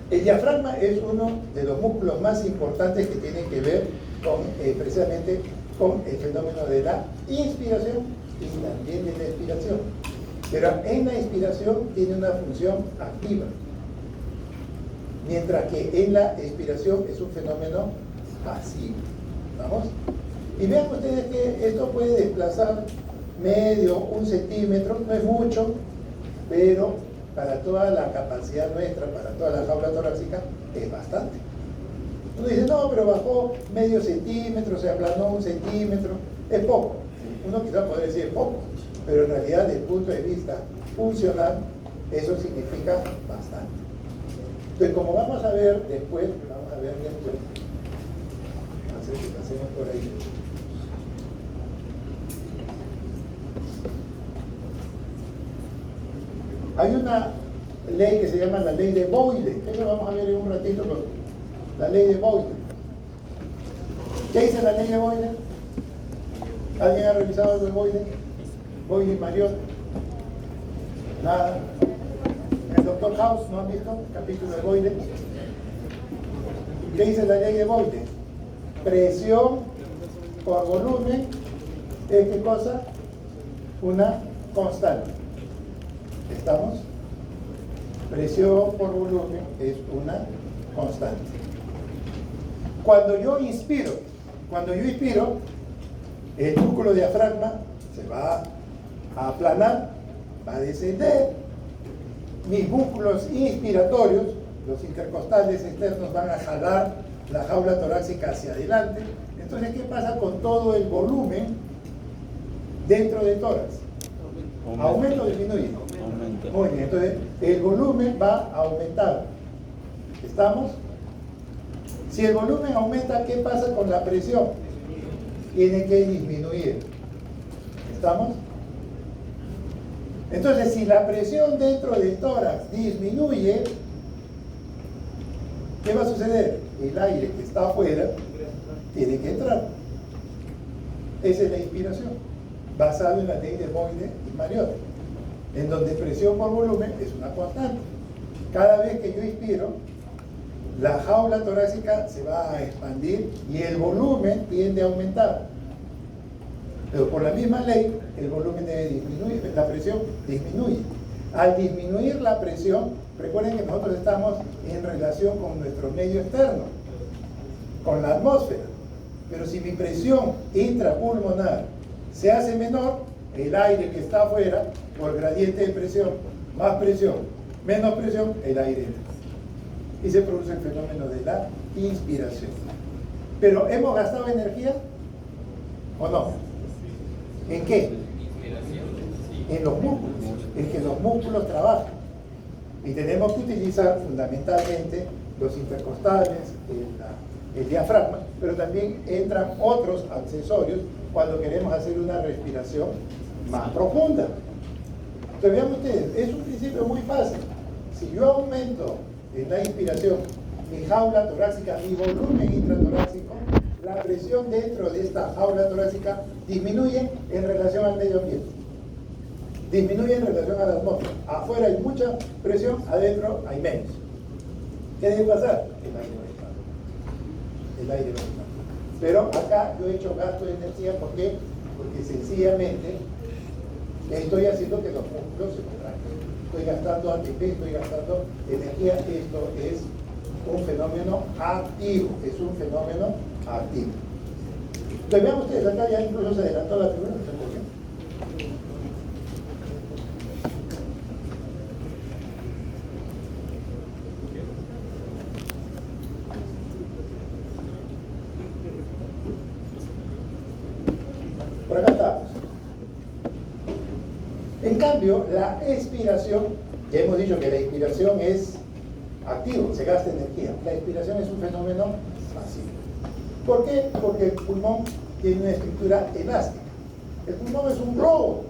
el diafragma es uno de los músculos más importantes que tienen que ver con, precisamente con el fenómeno de la inspiración y también de la expiración. Pero en la inspiración tiene una función activa, mientras que en la expiración es un fenómeno pasivo. ¿Vamos? Y vean ustedes que esto puede desplazar medio, 1 centímetro, no es mucho, pero para toda la capacidad nuestra, para toda la jaula torácica, es bastante. Uno dice, no, pero bajó medio centímetro, se aplanó 1 centímetro, es poco. Uno quizá podría decir poco, pero en realidad desde el punto de vista funcional, eso significa bastante. Entonces, como vamos a ver después, hacemos por ahí. Hay una ley que se llama la ley de Boyle. Eso lo vamos a ver en un ratito, la ley de Boyle. ¿Qué dice la ley de Boyle? ¿Alguien ha revisado algo de Boyle? Boyle y Mariot. Nada. El Dr. House, ¿no han visto? Capítulo de Boyle. ¿Qué dice la ley de Boyle? Presión por volumen es ¿qué cosa? Una constante. ¿Estamos? Presión por volumen es una constante. Cuando yo inspiro, el músculo diafragma se va a aplanar, va a descender. Mis músculos inspiratorios, los intercostales externos, van a jalar la jaula torácica hacia adelante. Entonces, ¿qué pasa con todo el volumen dentro del tórax? ¿Aumenta o disminuye? Aumenta. Muy bien, entonces el volumen va a aumentar. ¿Estamos? Si el volumen aumenta, ¿qué pasa con la presión? Tiene que disminuir. ¿Estamos? Entonces, si la presión dentro del tórax disminuye, ¿qué va a suceder? El aire que está afuera tiene que entrar. Esa es la inspiración, basado en la ley de Boyle y Mariot, en donde presión por volumen es una constante. Cada vez que yo inspiro, la jaula torácica se va a expandir y el volumen tiende a aumentar. Pero por la misma ley, el volumen debe disminuir, la presión disminuye. Al disminuir la presión, recuerden que nosotros estamos en relación con nuestro medio externo, con la atmósfera. Pero si mi presión intrapulmonar se hace menor, el aire que está afuera por gradiente de presión, más presión, menos presión, el aire entra. Y se produce el fenómeno de la inspiración. Pero ¿hemos gastado energía o no? ¿En qué? En los músculos. Es que los músculos trabajan. Y tenemos que utilizar fundamentalmente los intercostales, el diafragma, pero también entran otros accesorios cuando queremos hacer una respiración más profunda. Entonces vean ustedes, es un principio muy fácil. Si yo aumento en la inspiración mi jaula torácica, mi volumen intratorácico, la presión dentro de esta jaula torácica disminuye en relación al medio ambiente. Disminuye en relación a la atmósfera. Afuera hay mucha presión, adentro hay menos. ¿Qué debe pasar? El aire va a estar. El aire va a estar. Pero acá yo he hecho gasto de energía, ¿por qué? Porque sencillamente estoy haciendo que los músculos se contraigan. Estoy gastando ATP, estoy gastando energía. Esto es un fenómeno activo, es un fenómeno activo. Entonces vean ustedes, acá ya incluso se adelantó la figura, no sé por qué. Por acá estamos. En cambio, la expiración, ya hemos dicho que la inspiración es activo, se gasta energía. La expiración es un fenómeno pasivo. ¿Por qué? Porque el pulmón tiene una estructura elástica. El pulmón es un globo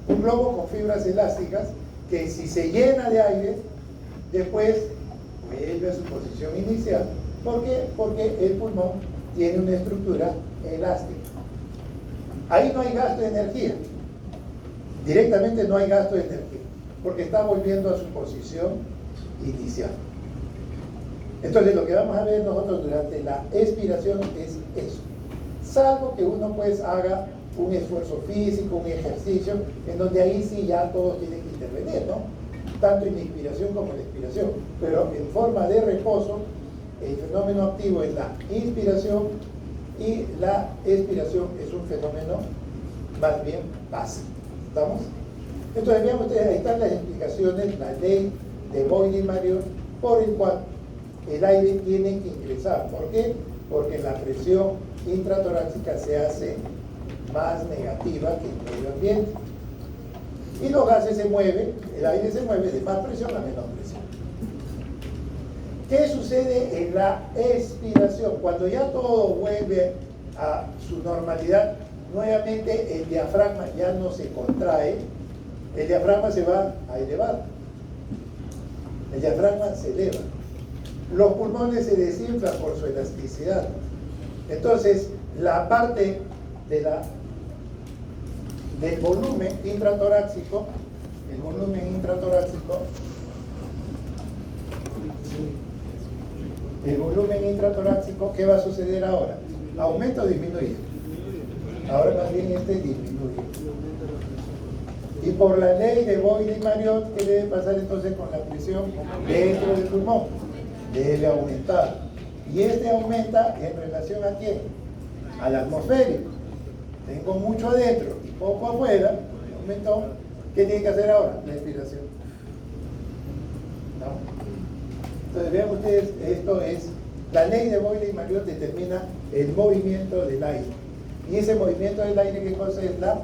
con fibras elásticas que si se llena de aire, después vuelve a su posición inicial. ¿Por qué? Porque el pulmón tiene una estructura elástica. Ahí no hay gasto de energía. Directamente no hay gasto de energía, porque está volviendo a su posición inicial. Entonces lo que vamos a ver nosotros durante la expiración es eso. Salvo que uno pues haga un esfuerzo físico, un ejercicio, en donde ahí sí ya todos tienen que intervenir, ¿no? Tanto en la inspiración como en la expiración. Pero en forma de reposo, el fenómeno activo es la inspiración y la expiración es un fenómeno más bien básico. ¿Estamos? Entonces vean ustedes, ahí están las explicaciones, la ley de Boyle-Mariot, por el cual el aire tiene que ingresar. ¿Por qué? Porque la presión intratorácica se hace más negativa que el medio ambiente. Y los gases se mueven, el aire se mueve de más presión a menor presión. ¿Qué sucede en la expiración? Cuando ya todo vuelve a su normalidad, nuevamente el diafragma ya no se contrae, el diafragma se va a elevar. El diafragma se eleva. Los pulmones se desinflan por su elasticidad. Entonces, la parte de del volumen intratorácico, ¿qué va a suceder ahora? ¿Aumenta o disminuye? Ahora más bien disminuye. Y por la ley de Boyle-Mariot, ¿qué debe pasar entonces con la presión dentro del pulmón? Debe aumentar. Y aumenta en relación a quién? Al atmosférico. Tengo mucho adentro y poco afuera, aumentó. ¿Qué tiene que hacer ahora? La expiración. ¿No? Entonces vean ustedes, esto es, la ley de Boyle-Mariot determina el movimiento del aire. Y ese movimiento del aire, ¿qué cosa es? La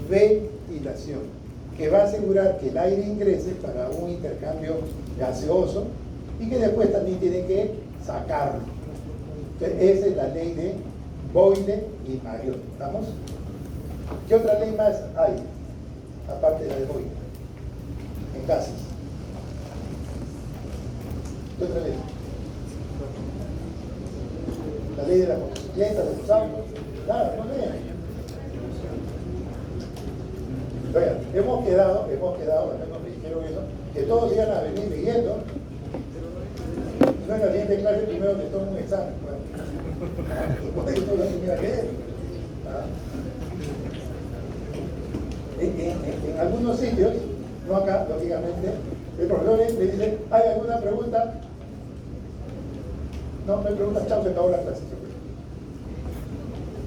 ventilación, que va a asegurar que el aire ingrese para un intercambio gaseoso y que después también tiene que sacarlo. Entonces, esa es la ley de Boyle-Mariot. ¿Estamos? ¿Qué otra ley más hay? Aparte de la de Boyle. En gases. ¿Qué otra ley? La ley de la motocicleta, de los autos. Claro, no lean. Vean, hemos quedado, al menos me dijeron eso, que todos iban a venir leyendo. No en la siguiente clase primero te toman un examen. Por eso no se mira a leer. En algunos sitios, no acá, lógicamente, el profesor le dice, ¿hay alguna pregunta? No, me preguntas, chao, se acabó la clase.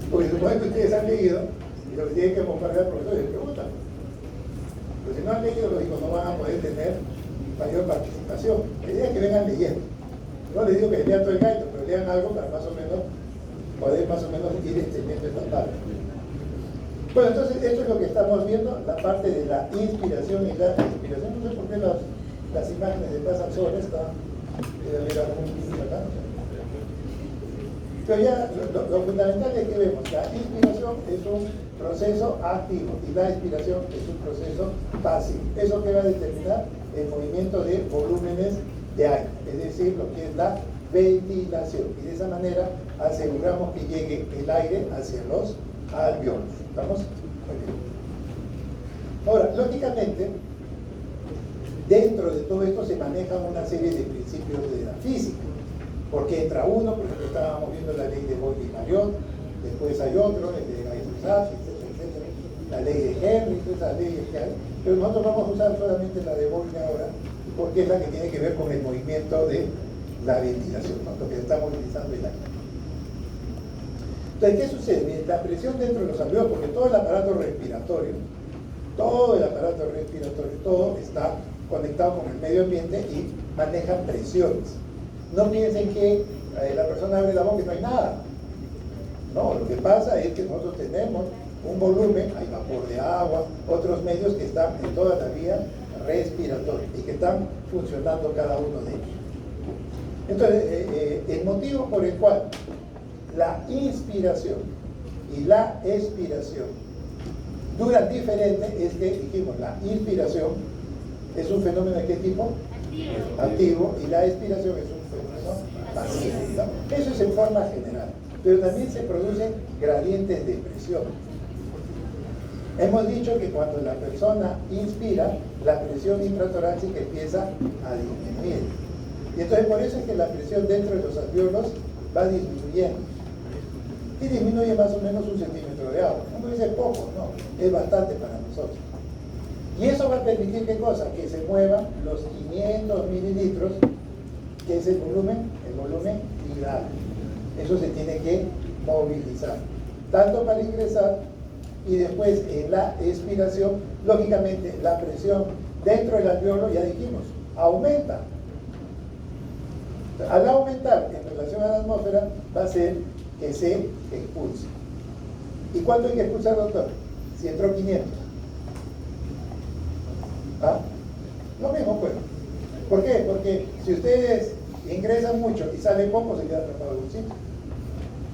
Porque supone que ustedes han leído Y lo que tiene que compartir el profesor es pregunta. Pero si no han leído, lógico, no van a poder tener mayor participación. La idea es que vengan leyendo. No les digo que lean todo el gaito, pero lean algo para más o menos poder más o menos ir extendiendo esta parte. Bueno, entonces esto es lo que estamos viendo, la parte de la inspiración y la expiración. No sé por qué las imágenes de pasan solas, debe haber algún título acá. Pero ya lo fundamental es que vemos, la inspiración es un proceso activo y la expiración es un proceso pasivo. Eso que va a determinar el movimiento de volúmenes de aire, es decir, lo que es la ventilación. Y de esa manera aseguramos que llegue el aire hacia los alveolos. ¿Estamos? Muy bien. Ahora, lógicamente, dentro de todo esto se manejan una serie de principios de la física. Porque entra uno, por ejemplo, estábamos viendo la ley de Boyle y Mariot, después hay otro, el de Gay-Lussac, etcétera, la ley de Henry, todas esas leyes que hay. Pero nosotros vamos a usar solamente la de Boyle ahora, porque es la que tiene que ver con el movimiento de la ventilación, ¿no? Lo que estamos utilizando el aire. Entonces, ¿qué sucede? La presión dentro de los alveolos, porque todo el aparato respiratorio, todo está conectado con el medio ambiente y maneja presiones. No piensen que la persona abre la boca y no hay nada. No, lo que pasa es que nosotros tenemos un volumen, hay vapor de agua, otros medios que están en toda la vía respiratoria y que están funcionando cada uno de ellos. Entonces, el motivo por el cual la inspiración y la expiración duran diferente es que, dijimos, la inspiración es un fenómeno de qué tipo? Activo, y la expiración es un fenómeno pasivo, ¿no? Eso es en forma general, pero también se producen gradientes de presión. Hemos dicho que cuando la persona inspira, la presión intratorácica empieza a disminuir. Y entonces por eso es que la presión dentro de los alveolos va disminuyendo. Y disminuye más o menos 1 centímetro de agua. Uno dice poco, no, es bastante para nosotros. Y eso va a permitir, ¿qué cosa? Que se muevan los 500 mililitros, que es el volumen viral. Eso se tiene que movilizar, tanto para ingresar y después en la expiración, lógicamente la presión dentro del alveolo, ya dijimos, aumenta. Al aumentar en relación a la atmósfera, va a ser que se expulse. ¿Y cuánto hay que expulsar, doctor? Si entró 500. ¿Ah? Lo mismo, pues. ¿Por qué? Porque si ustedes ingresan mucho y salen poco, se queda atrapado en un sitio.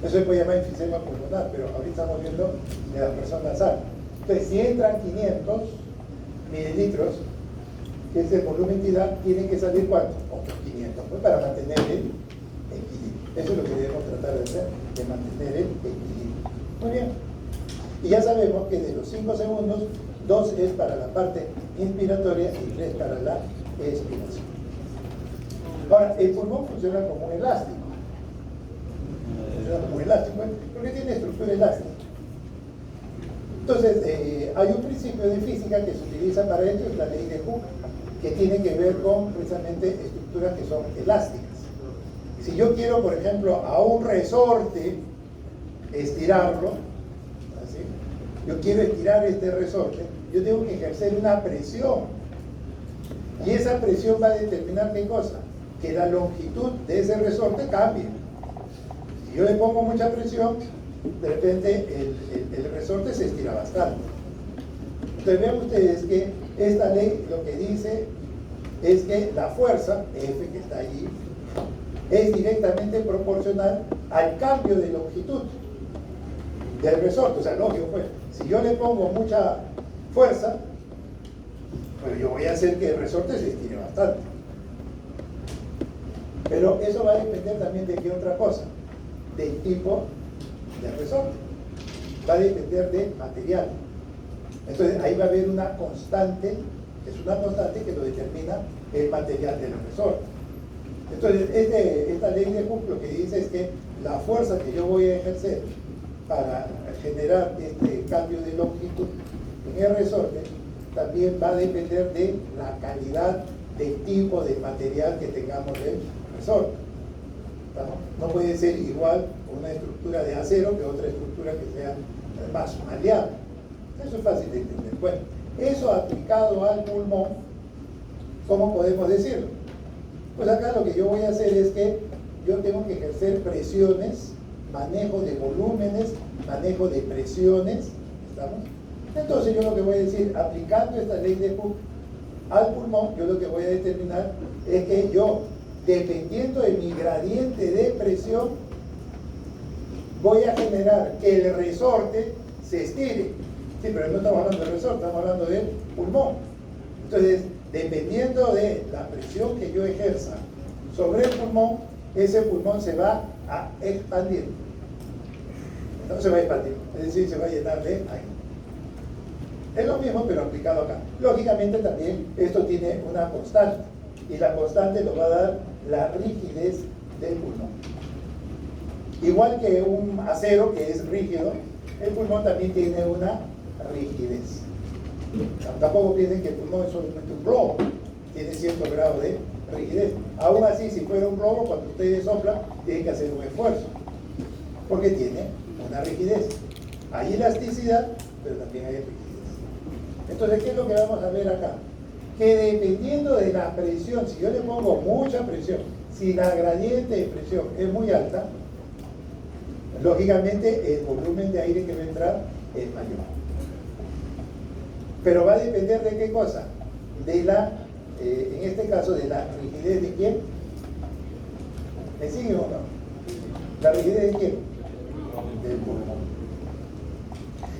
Eso se puede llamar enfisema pulmonar, pero ahorita estamos viendo de la persona sana. Entonces, si entran 500 mililitros, que es el volumen vital, tienen que salir ¿cuánto? Otros 500, pues, para mantener el equilibrio. Eso es lo que debemos tratar de hacer, de mantener el equilibrio. Muy bien. Y ya sabemos que de los 5 segundos, 2 es para la parte inspiratoria y 3 para la expiración. Ahora, el pulmón funciona como un elástico. Funciona como un elástico, porque tiene estructura elástica. Entonces, hay un principio de física que se utiliza para esto, es la ley de Hooke, que tiene que ver con precisamente estructuras que son elásticas. Si yo quiero, por ejemplo, a un resorte estirarlo, ¿así? Yo quiero estirar este resorte, yo tengo que ejercer una presión. Y esa presión va a determinar ¿qué cosa? Que la longitud de ese resorte cambie. Si yo le pongo mucha presión, de repente el resorte se estira bastante. Entonces vean ustedes que esta ley lo que dice es que la fuerza, F que está allí, es directamente proporcional al cambio de longitud del resorte. O sea, lógico, pues, si yo le pongo mucha fuerza, pues yo voy a hacer que el resorte se estire bastante. Pero eso va a depender también de qué otra cosa, del tipo del resorte. Va a depender del material. Entonces ahí va a haber una constante, es una constante que lo determina el material del resorte. Entonces esta ley de Hooke lo que dice es que la fuerza que yo voy a ejercer para generar este cambio de longitud en el resorte también va a depender de la calidad del tipo de material que tengamos del resorte. No puede ser igual una estructura de acero que otra estructura que sea más maleable. Eso es fácil de entender. Bueno, eso aplicado al pulmón, ¿cómo podemos decirlo? Pues acá lo que yo voy a hacer es que yo tengo que ejercer presiones, manejo de volúmenes, manejo de presiones, ¿estamos? Entonces yo lo que voy a decir, aplicando esta ley de Hooke al pulmón, yo lo que voy a determinar es que yo, dependiendo de mi gradiente de presión, voy a generar que el resorte se estire. Sí, pero no estamos hablando del resorte, estamos hablando del pulmón. Entonces, dependiendo de la presión que yo ejerza sobre el pulmón, ese pulmón se va a expandir. No se va a expandir, es decir, se va a llenar de aire. Es lo mismo, pero aplicado acá. Lógicamente también esto tiene una constante, y la constante nos va a dar la rigidez del pulmón. Igual que un acero que es rígido, el pulmón también tiene una rigidez. Tampoco piensen que el pulmón es solamente un globo, tiene cierto grado de rigidez. Aún así, si fuera un globo, cuando ustedes soplan, tienen que hacer un esfuerzo, porque tiene una rigidez. Hay elasticidad, pero también hay rigidez. Entonces, ¿qué es lo que vamos a ver acá? Que dependiendo de la presión, si yo le pongo mucha presión, si la gradiente de presión es muy alta, lógicamente el volumen de aire que va a entrar es mayor. Pero va a depender de qué cosa, de la, en este caso, de la rigidez de quién. ¿Me sigue o no? ¿La rigidez de quién? Del pulmón.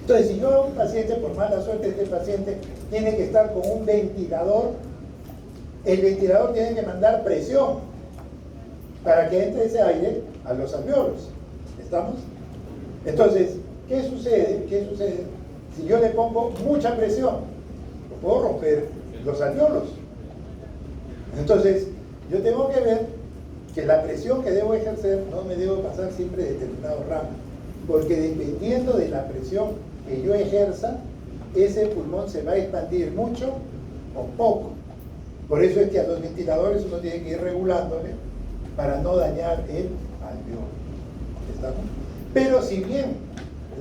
Entonces, si yo un paciente, por mala suerte, este paciente tiene que estar con un ventilador, el ventilador tiene que mandar presión para que entre ese aire a los alvéolos. ¿Estamos? Entonces, ¿qué sucede? ¿Qué sucede? Si yo le pongo mucha presión, puedo romper los alvéolos. Entonces, yo tengo que ver que la presión que debo ejercer no me debo pasar siempre de determinado rango, porque dependiendo de la presión que yo ejerza, ese pulmón se va a expandir mucho o poco. Por eso es que a los ventiladores uno tiene que ir regulándole para no dañar el alvéolo. ¿Estamos? Pero si bien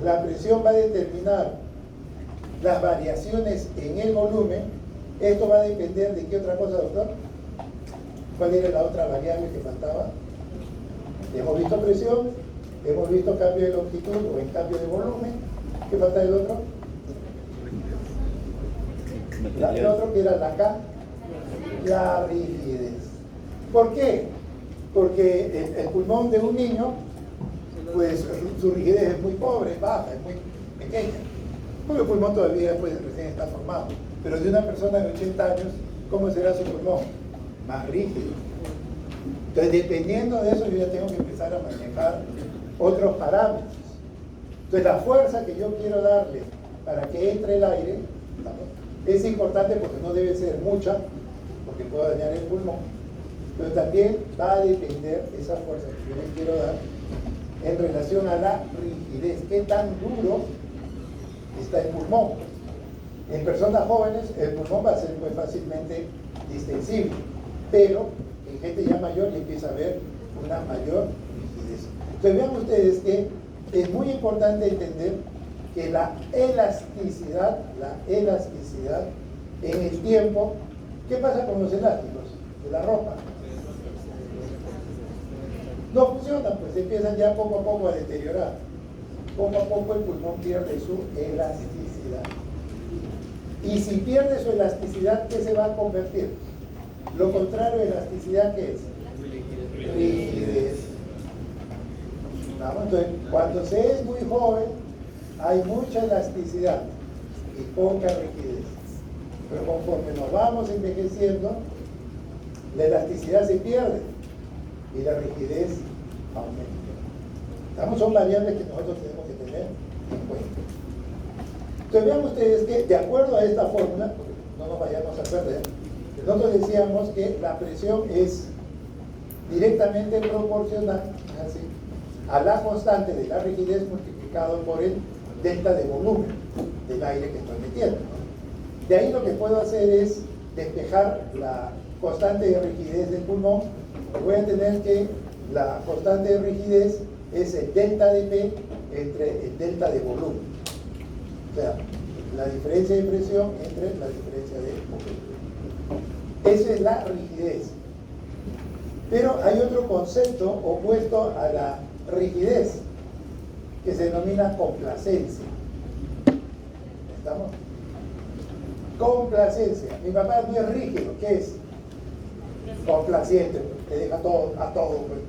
la presión va a determinar las variaciones en el volumen, esto va a depender de qué otra cosa, doctor. ¿Cuál era la otra variable que faltaba? Hemos visto presión, hemos visto cambio de longitud o en cambio de volumen. ¿Qué falta el otro? El otro que era la K, la rigidez. ¿Por qué? Porque el pulmón de un niño, pues su rigidez es muy pobre, es baja, es muy pequeña. Porque el pulmón todavía pues, recién está formado. Pero de una persona de 80 años, ¿cómo será su pulmón? Más rígido. Entonces, dependiendo de eso, yo ya tengo que empezar a manejar otros parámetros. Entonces, la fuerza que yo quiero darle para que entre el aire, ¿sabes? Es importante porque no debe ser mucha, porque puede dañar el pulmón, pero también va a depender esa fuerza que yo le quiero dar en relación a la rigidez, qué tan duro está el pulmón. En personas jóvenes el pulmón va a ser muy fácilmente distensible, pero en gente ya mayor ya empieza a haber una mayor rigidez. Entonces vean ustedes que es muy importante entender que la elasticidad en el tiempo, ¿qué pasa con los elásticos de la ropa? No funcionan, pues empiezan ya poco a poco a deteriorar. Poco a poco el pulmón pierde su elasticidad. Y si pierde su elasticidad, ¿qué se va a convertir? Lo contrario de elasticidad, ¿qué es? Rigidez. Entonces, cuando se es muy joven, hay mucha elasticidad y poca rigidez. Pero conforme nos vamos envejeciendo, la elasticidad se pierde y la rigidez aumenta. Son variables que nosotros tenemos que tener en cuenta. Entonces vean ustedes que de acuerdo a esta fórmula, porque no nos vayamos a perder, nosotros decíamos que la presión es directamente proporcional así, a la constante de la rigidez multiplicado por el delta de volumen del aire que estoy metiendo. De ahí lo que puedo hacer es despejar la constante de rigidez del pulmón. Voy a tener que la constante de rigidez es el delta de P entre el delta de volumen. O sea, la diferencia de presión entre la diferencia de volumen. Esa es la rigidez. Pero hay otro concepto opuesto a la rigidez que se denomina complacencia. ¿Estamos? Complacencia. Mi papá no es rígido, ¿qué es? Complaciente, te deja todo, a todo. Pues.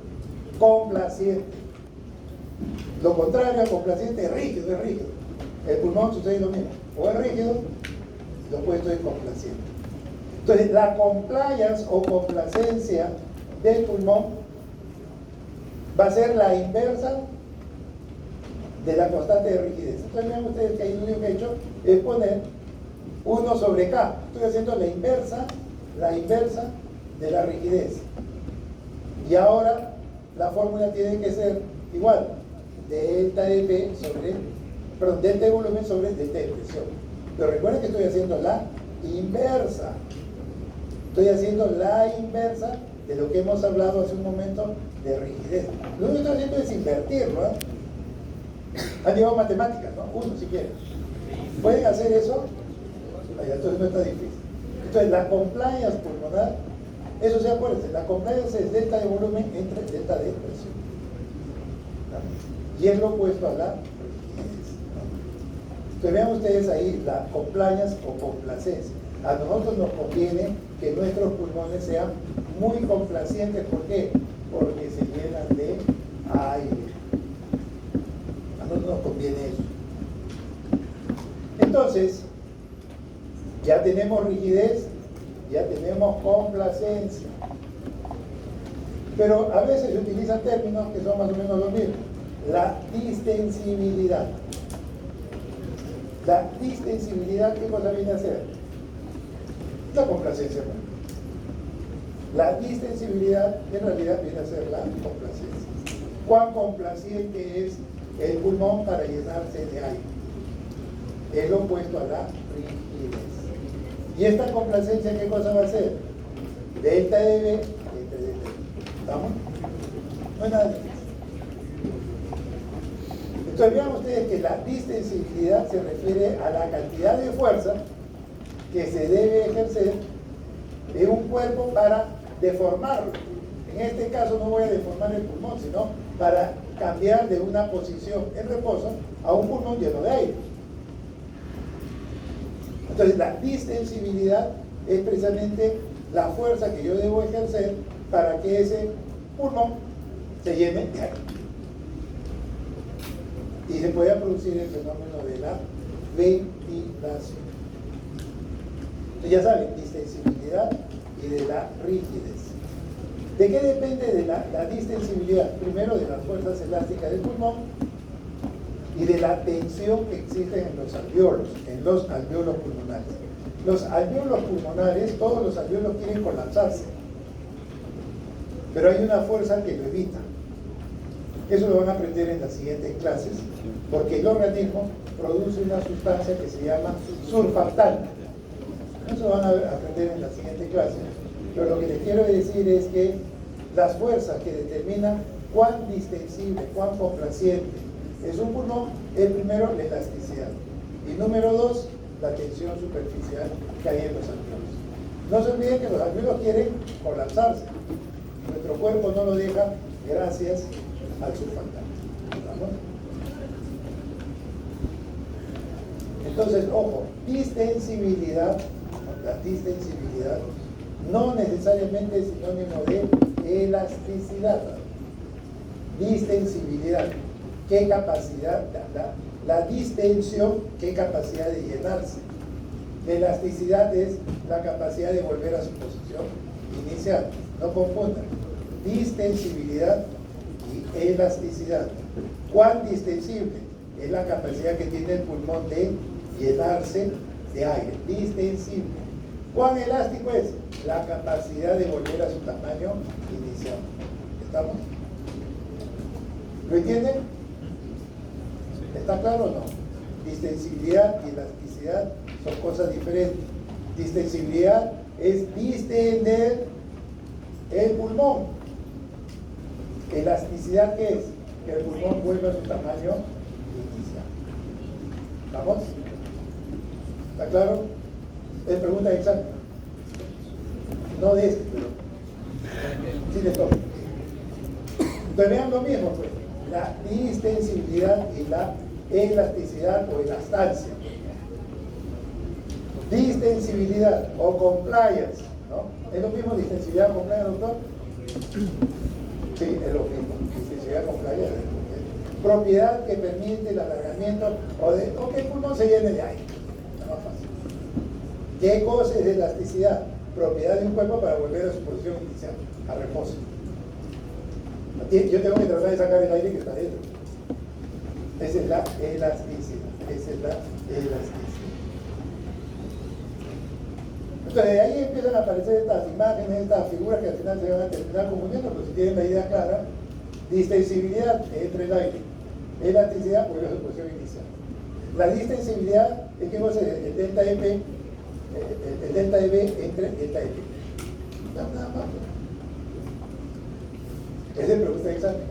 Complaciente. Lo contrario a complaciente es rígido, es rígido. El pulmón sucede lo mismo. O es rígido, lo opuesto es complaciente. Entonces, la compliance o complacencia del pulmón va a ser la inversa de la constante de rigidez. Entonces, vean ustedes que ahí lo único que he hecho es poner 1 sobre K. Estoy haciendo la inversa de la rigidez. Y ahora la fórmula tiene que ser igual. Delta de P sobre, perdón, delta de volumen sobre delta de presión. Pero recuerden que estoy haciendo la inversa. Estoy haciendo la inversa de lo que hemos hablado hace un momento de rigidez. Lo único que estoy haciendo es invertirlo. Han llevado matemáticas, ¿no? Uno si quieren. ¿Pueden hacer eso? Entonces no está difícil. Entonces la compliance pulmonar, eso se acuérdense, la compliance es delta de volumen entre delta de presión. ¿No? Y es lo opuesto a la rigidez. ¿No? Entonces vean ustedes ahí la compliance o complacencia. A nosotros nos conviene que nuestros pulmones sean muy complacientes. ¿Por qué? Porque se llenan de aire. A nosotros nos conviene eso. Entonces, ya tenemos rigidez, ya tenemos complacencia. Pero a veces se utilizan términos que son más o menos los mismos. La distensibilidad. La distensibilidad, ¿qué cosa viene a ser? La complacencia. La distensibilidad en realidad viene a ser la complacencia. ¿Cuán complaciente es el pulmón para llenarse de aire? Es lo opuesto a la rigidez. ¿Y esta complacencia qué cosa va a ser? Delta de B entre delta de B. ¿Estamos? No es nada difícil. Entonces vean ustedes que la distensibilidad se refiere a la cantidad de fuerza que se debe ejercer en un cuerpo para deformarlo. En este caso no voy a deformar el pulmón, sino para cambiar de una posición en reposo a un pulmón lleno de aire. Entonces la distensibilidad es precisamente la fuerza que yo debo ejercer para que ese pulmón se llene de aire. Y se pueda producir el fenómeno de la ventilación. Entonces ya saben, distensibilidad y de la rigidez. ¿De qué depende de la distensibilidad? Primero de las fuerzas elásticas del pulmón y de la tensión que existe en los alvéolos pulmonares. Los alvéolos pulmonares, todos los alvéolos quieren colapsarse, pero hay una fuerza que lo evita. Eso lo van a aprender en las siguientes clases, porque el organismo produce una sustancia que se llama surfactante. Eso lo van a aprender en la siguiente clase. Pero lo que les quiero decir es que las fuerzas que determinan cuán distensible, cuán complaciente es un pulmón, es primero la elasticidad. Y número 2, la tensión superficial que hay en los alvéolos. No se olviden que los alvéolos quieren colapsarse. Nuestro cuerpo no lo deja gracias al surfactante. ¿Estamos? Entonces, ojo, distensibilidad, la distensibilidad no necesariamente es sinónimo de elasticidad. Distensibilidad, ¿qué capacidad? La distensión, ¿qué capacidad de llenarse? La elasticidad es la capacidad de volver a su posición inicial. No confundan. Distensibilidad y elasticidad. ¿Cuán distensible? Es la capacidad que tiene el pulmón de llenarse de aire. Distensible. ¿Cuán elástico es? La capacidad de volver a su tamaño inicial. ¿Estamos? ¿Lo entienden? ¿Está claro o no? Distensibilidad y elasticidad son cosas diferentes. Distensibilidad es distender el pulmón. Elasticidad, ¿qué es? Que el pulmón vuelva a su tamaño inicial. ¿Vamos? ¿Está claro? Es pregunta exacta. No de este, pero sí de todo. Entonces vean lo mismo, pues. La distensibilidad y la elasticidad o elastancia. Distensibilidad o compliance, ¿no? ¿Es lo mismo distensibilidad o compliance, doctor? Sí, es lo mismo. Distensibilidad o compliance. Propiedad que permite el alargamiento o que el pulmón se llene de aire. Es más fácil. ¿Qué cosa es elasticidad? Propiedad de un cuerpo para volver a su posición inicial, a reposo. Yo tengo que tratar de sacar el aire que está dentro. Esa es la elasticidad. Esa es la elasticidad. Entonces de ahí empiezan a aparecer estas imágenes, estas figuras que al final se van a terminar confundiendo, pero si tienen la idea clara, distensibilidad entre el aire, elasticidad vuelve a su posición inicial. La distensibilidad es que el delta EP, el delta EB entre delta EP. Nada más. Esa es pregunta examen.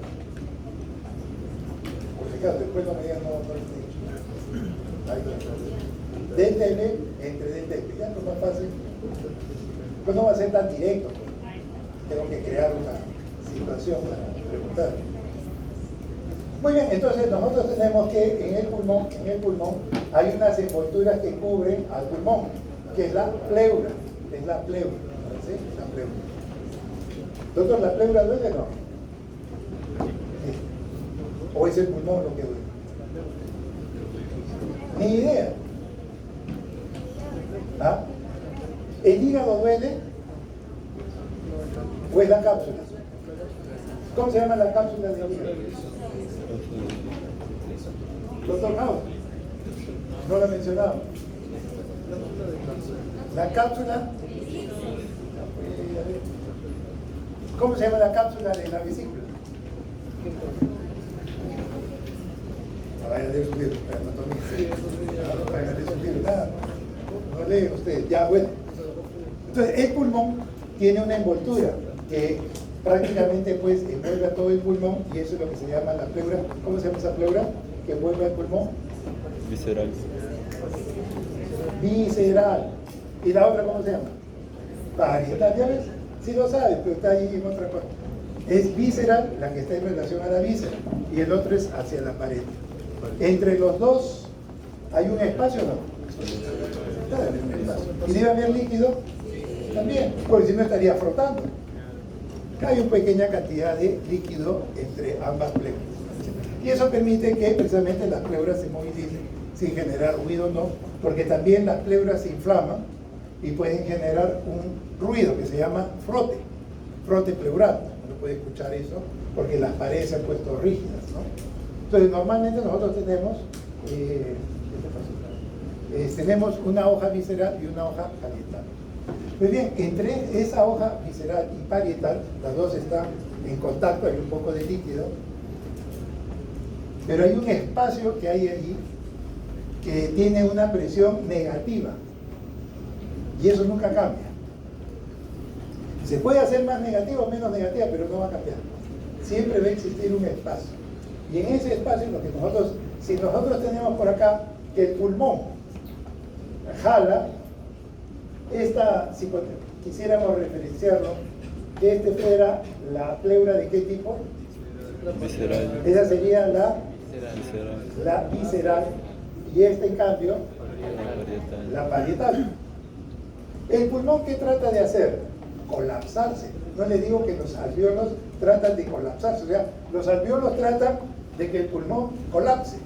Por si acaso, después no me digan no lo he dicho. Delta EB entre delta EP. Ya no es más fácil. Pues no va a ser tan directo. Tengo que crear una situación para preguntar. Muy bien, entonces nosotros tenemos que en el pulmón hay unas envolturas que cubren al pulmón, que es la pleura. Es la pleura. ¿Sí? La pleura. Doctor, ¿la pleura duele o no? ¿O es el pulmón lo que duele? Ni idea. ¿Ah? ¿El hígado duele? ¿O es la cápsula? ¿Cómo se llama la cápsula del hígado? Doctor House, no la he mencionado. La cápsula. ¿Cómo se llama la cápsula de la vesícula? Vaya a leer su libro, vaya a leer su libro, nada, no lee usted, ya bueno. Entonces, el pulmón tiene una envoltura que prácticamente pues envuelve a todo el pulmón y eso es lo que se llama la pleura. ¿Cómo se llama esa pleura que envuelve al pulmón? Visceral. Visceral. ¿Y la otra cómo se llama? Parietal, ¿ya ves? Sí lo sabes, pero está ahí en otra cosa. Es visceral, la que está en relación a la víscera, y el otro es hacia la pared. Entre los dos, ¿hay un espacio o no? ¿Y debe haber líquido? También, porque si no estaría frotando. Hay una pequeña cantidad de líquido entre ambas pleuras. Y eso permite que precisamente las pleuras se movilicen sin generar ruido, ¿no? Porque también las pleuras se inflaman y pueden generar un ruido que se llama frote pleural. No puede escuchar eso porque las paredes se han puesto rígidas, ¿no? Entonces, normalmente nosotros tenemos una hoja visceral y una hoja parietal. Muy bien, entre esa hoja visceral y parietal, las dos están en contacto, hay un poco de líquido, pero hay un espacio que hay allí que tiene una presión negativa y eso nunca cambia. Se puede hacer más negativa o menos negativa, pero no va a cambiar. Siempre va a existir un espacio. Y en ese espacio, si nosotros tenemos por acá que el pulmón jala, si quisiéramos referenciarlo, que este fuera la pleura de qué tipo? Visceral. Esa sería la Visceral. visceral y esta en cambio La parietal. la parietal. ¿El pulmón qué trata de hacer? Colapsarse. No le digo que los alvéolos tratan de colapsarse, o sea, los alvéolos tratan de que el pulmón colapse,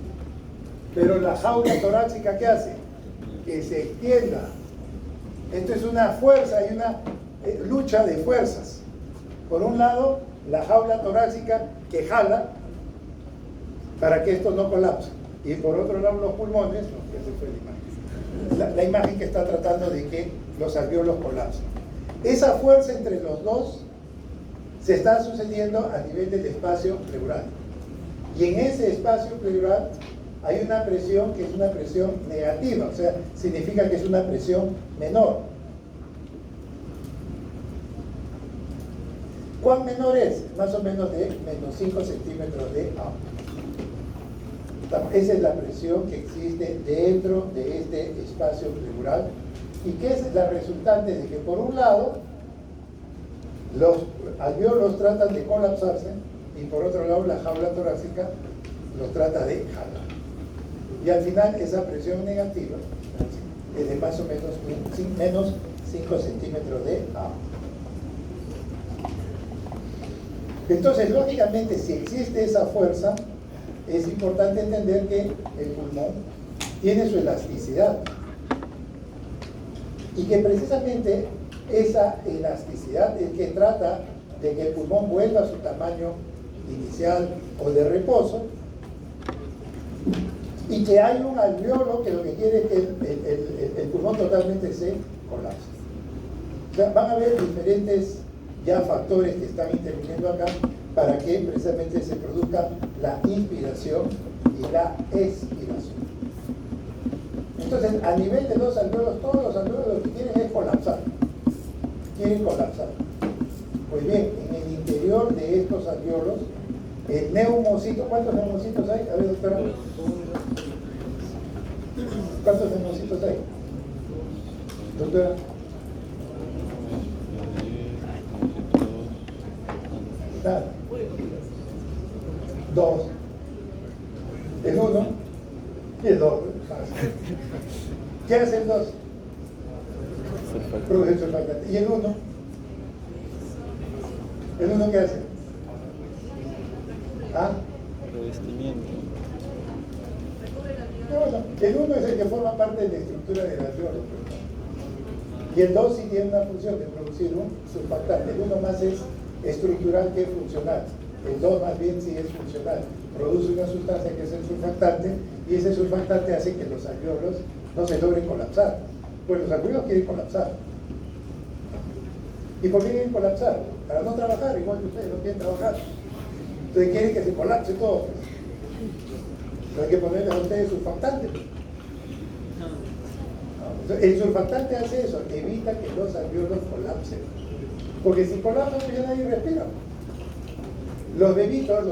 pero la jaula torácica ¿qué hace? Que se extienda. Esto es una fuerza y una lucha de fuerzas. Por un lado, la jaula torácica que jala para que esto no colapse. Y por otro lado, los pulmones, la imagen que está tratando de que los alvéolos colapsen. Esa fuerza entre los dos se está sucediendo a nivel del espacio pleural. Y en ese espacio pleural hay una presión que es una presión negativa, o sea, significa que es una presión menor. ¿Cuán menor es? Más o menos de menos 5 centímetros de agua. Esa es la presión que existe dentro de este espacio pleural y que es la resultante de que por un lado los alvéolos tratan de colapsarse y por otro lado la jaula torácica los trata de jalar. Y al final esa presión negativa es de más o menos 5 centímetros de agua. Entonces, lógicamente, si existe esa fuerza, es importante entender que el pulmón tiene su elasticidad y que precisamente esa elasticidad es que trata de que el pulmón vuelva a su tamaño inicial o de reposo y que hay un alvéolo que lo que quiere es que el pulmón totalmente se colapse. O sea, van a haber diferentes ya factores que están interviniendo acá para que precisamente se produzca la inspiración y la expiración. Entonces, a nivel de los alvéolos, todos los alvéolos lo que quieren es colapsar. Quieren colapsar. Pues bien, en el interior de estos alvéolos, el neumocito, ¿cuántos neumocitos hay? A ver, doctora. ¿Cuántos neumocitos hay? Doctora. Nada. 2. El 1 y el 2. ¿Qué hace el 2? Produce surfactante. ¿Y el 1? ¿El 1 qué hace? ¿Ah? Revestimiento. No, el 1 es el que forma parte de la estructura del alvéolo. Y el 2 sí tiene una función de producir un surfactante. El 1 más es estructural que funcional. El 2 más bien sí es funcional. Produce una sustancia que es el surfactante y ese surfactante hace que los alvéolos no se logren colapsar. Pues los alvéolos quieren colapsar. ¿Y por qué quieren colapsar? Para no trabajar, igual que ustedes no quieren trabajar. Entonces quieren que se colapse todo. Pero hay que ponerles a ustedes surfactante. El surfactante hace eso, evita que los alvéolos colapsen. Porque si colapsan, pues ya nadie respira. Los bebitos,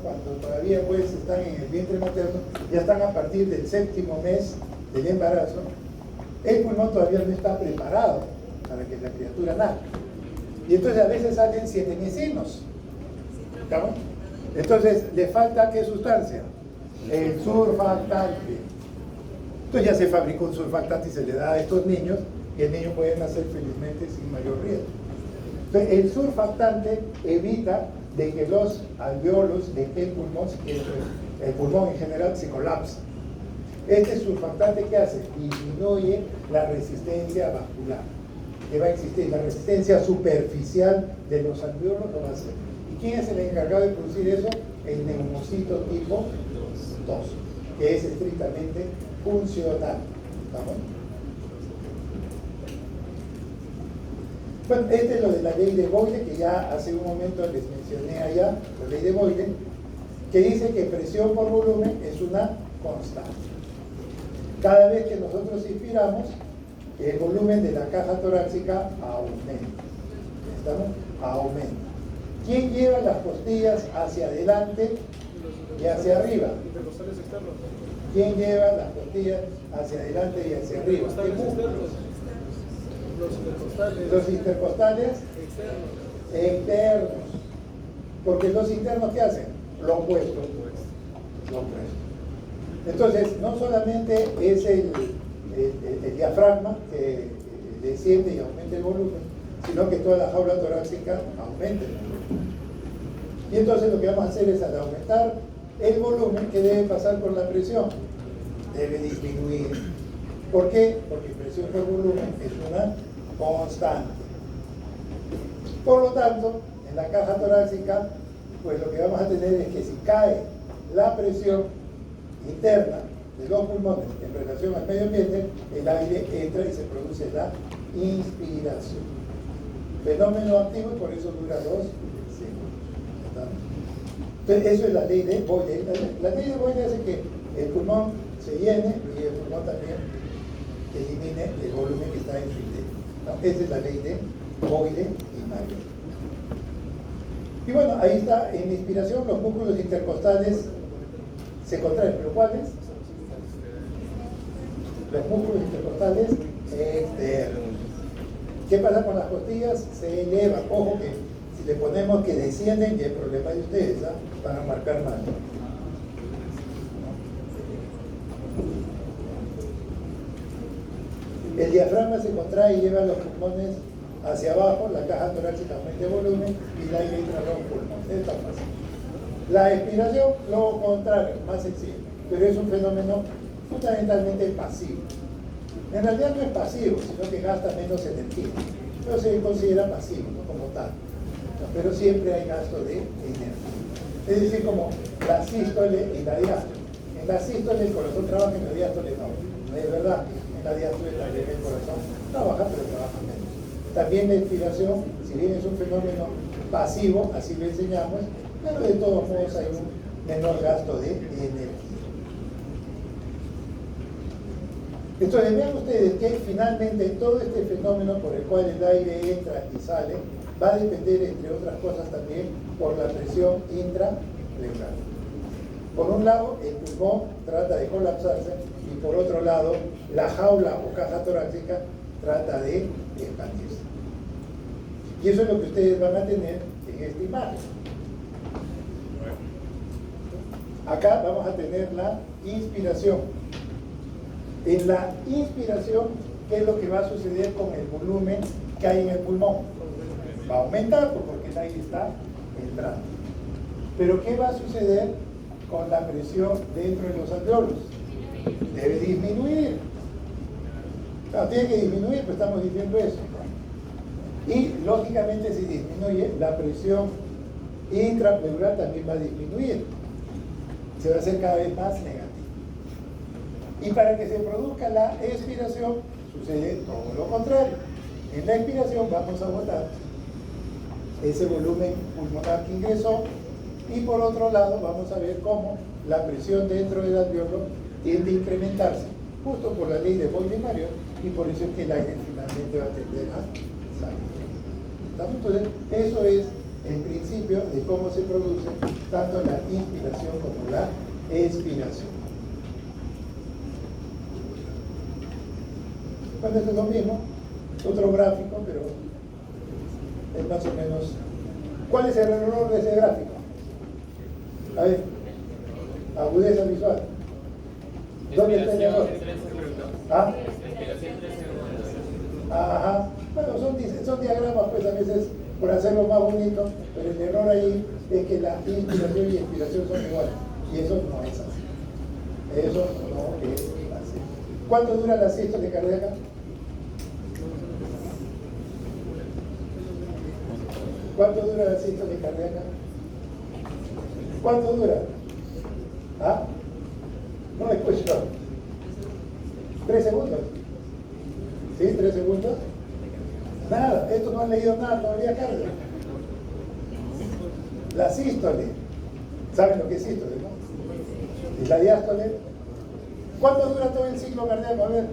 cuando todavía pues están en el vientre materno, ya están a partir del 7º mes del embarazo, el pulmón todavía no está preparado para que la criatura nazca. Y entonces a veces salen 7 mesinos. ¿Estamos? Entonces, ¿le falta qué sustancia? El surfactante. Entonces ya se fabricó un surfactante y se le da a estos niños y el niño puede nacer felizmente sin mayor riesgo. Entonces, el surfactante evita de que los alvéolos de el pulmón en general se colapse. Este surfactante, ¿qué hace? Disminuye la resistencia vascular que va a existir. La resistencia superficial de los alvéolos lo va a hacer. ¿Y quién es el encargado de producir eso? El neumocito tipo 2, que es estrictamente funcional. ¿Estamos? Bueno, este es lo de la ley de Boyle, que ya hace un momento les mencioné allá, la ley de Boyle, que dice que presión por volumen es una constante. Cada vez que nosotros inspiramos, el volumen de la caja torácica aumenta. ¿Estamos? Aumenta. ¿Quién lleva las costillas hacia adelante y hacia arriba? ¿Quién lleva las costillas hacia adelante y hacia arriba? ¿Qué músculos? Los intercostales externos. Porque los internos, ¿qué hacen? Lo opuesto. Entonces, no solamente es el diafragma que desciende y aumenta el volumen, sino que toda la jaula torácica aumenta el volumen. Y entonces lo que vamos a hacer es, al aumentar el volumen, que debe pasar por la presión, debe disminuir. ¿Por qué? Porque presión por volumen es una constante. Por lo tanto, en la caja torácica, pues lo que vamos a tener es que si cae la presión interna de los pulmones en relación al medio ambiente, el aire entra y se produce la inspiración. Fenómeno activo y por eso dura 2 segundos. Entonces, eso es la ley de Boyle. La ley de Boyle hace que el pulmón se llene y el pulmón también elimine el volumen que está en su interior. Esa es la ley de Boyle y Mayer. Y bueno, ahí está, en la inspiración los músculos intercostales se contraen, pero ¿cuáles? Los músculos intercostales externos. ¿Qué pasa con las costillas? Se elevan. Ojo que si le ponemos que descienden, ya es problema de ustedes, ¿ah? Van a marcar mal. El diafragma se contrae y lleva los pulmones hacia abajo, la caja torácica aumenta de volumen y el aire entra a los pulmones. Esto es fácil. La expiración, lo contrario, más sencillo, pero es un fenómeno fundamentalmente pasivo. En realidad no es pasivo, sino que gasta menos energía. Pero se considera pasivo, ¿no? Como tal. Pero siempre hay gasto de energía. Es decir, como la sístole y la diástole. En la sístole el corazón trabaja, en la diástole no. No es verdad. En la diástole también el corazón trabaja, pero trabaja menos. También la expiración, si bien es un fenómeno pasivo, así lo enseñamos, pero de todos modos hay un menor gasto de energía. Entonces vean ustedes que finalmente todo este fenómeno por el cual el aire entra y sale va a depender, entre otras cosas también, por la presión intrapleural. Por un lado, el pulmón trata de colapsarse y por otro lado, la jaula o caja torácica trata de expandirse. Y eso es lo que ustedes van a tener en esta imagen. Acá vamos a tener la inspiración. En la inspiración, ¿qué es lo que va a suceder con el volumen que hay en el pulmón? Va a aumentar porque el aire está entrando. Pero ¿qué va a suceder con la presión dentro de los alveolos? Debe disminuir. Claro, tiene que disminuir, pues estamos diciendo eso. Y lógicamente si disminuye, la presión intrapleural también va a disminuir. Se va a hacer cada vez más negativa. Y para que se produzca la expiración, sucede todo lo contrario. En la expiración vamos a botar ese volumen pulmonar que ingresó y por otro lado vamos a ver cómo la presión dentro del alveolo tiende a incrementarse, justo por la ley de Boyle-Marion, y por eso es que el aire finalmente va a tender a salir. Entonces, eso es el principio de cómo se produce tanto la inspiración como la expiración. Bueno, esto es lo mismo, otro gráfico, pero es más o menos. ¿Cuál es el error de ese gráfico? A ver, agudeza visual. ¿Dónde está el error? ¿Ah? Ajá. Bueno, son diagramas, pues a veces por hacerlo más bonito, pero el error ahí es que la inspiración y expiración son iguales. Y eso no es así. Eso no es así. ¿Cuánto dura la sístole cardíaca? ¿Cuánto dura la sístole cardíaca? ¿Cuánto dura? ¿Ah? No escucho. 3 segundos. ¿Sí? 3 segundos. Nada, esto no han leído nada todavía, Carlos. La sístole. ¿Saben lo que es sístole, no? ¿Y la diástole? ¿Cuánto dura todo el ciclo cardíaco? A ver.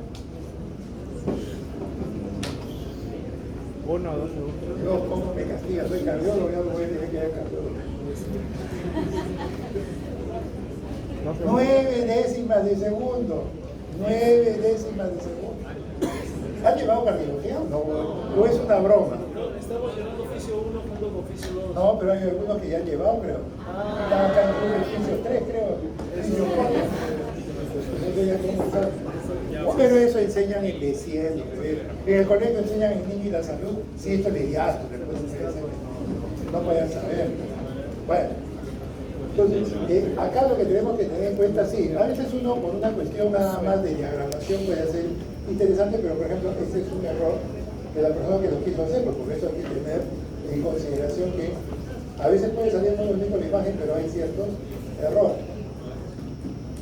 1 o 2 segundos. No, ¿cómo me castiga? Soy cardiólogo, ya no voy a tener que ir cardiólogo. 9 décimas de segundo. 9 décimas de segundo. ¿Han llevado cardiología? No, o es una broma. Estamos llevando oficio 1 junto con oficio 2. No, pero hay algunos que ya han llevado, creo. Están acá en el oficio 3, creo. Oficio 4. No sé ya cómo está. Pero eso enseñan en Besiel. En el colegio enseñan en Niño y la Salud. Si esto le diasto, después no pueden saber. Bueno. Entonces, acá lo que tenemos que tener en cuenta, sí, a veces uno por una cuestión nada más de diagramación puede ser interesante, pero por ejemplo, este es un error de la persona que lo quiso hacer, porque por eso hay que tener en consideración que a veces puede salir muy bonito la imagen, pero hay ciertos errores.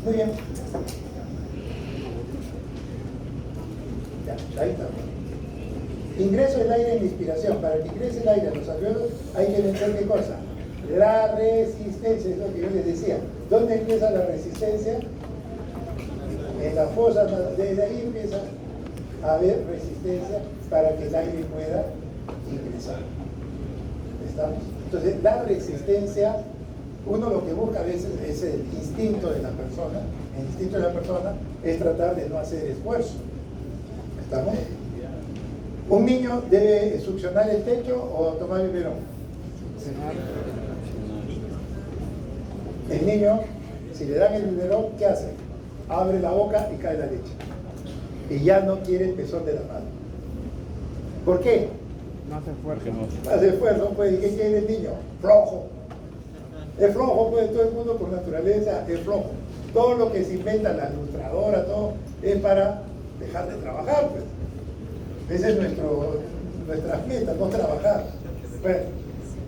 Muy bien. Ya, ahí está. Ingreso del aire en la inspiración. Para que ingrese el aire a los alveolos hay que vencer ¿qué cosa? La resistencia, es lo que yo les decía. ¿Dónde empieza la resistencia? En la fosa, desde ahí empieza a haber resistencia para que el aire pueda ingresar. ¿Estamos? Entonces, la resistencia uno lo que busca a veces es el instinto de la persona. El instinto de la persona es tratar de no hacer esfuerzo. ¿Estamos? ¿Un niño debe succionar el techo o tomar biberón? El niño, si le dan el biberón, ¿qué hace? Abre la boca y cae la leche. Y ya no quiere el pezón de la mano. ¿Por qué? No hace fuerza. No hace esfuerzo, pues. ¿Y qué quiere el niño? Flojo. Es flojo, pues, todo el mundo por naturaleza es flojo. Todo lo que se inventa, la ilustradora, todo, es para dejar de trabajar, pues. Esa es nuestra meta, no trabajar. Bueno,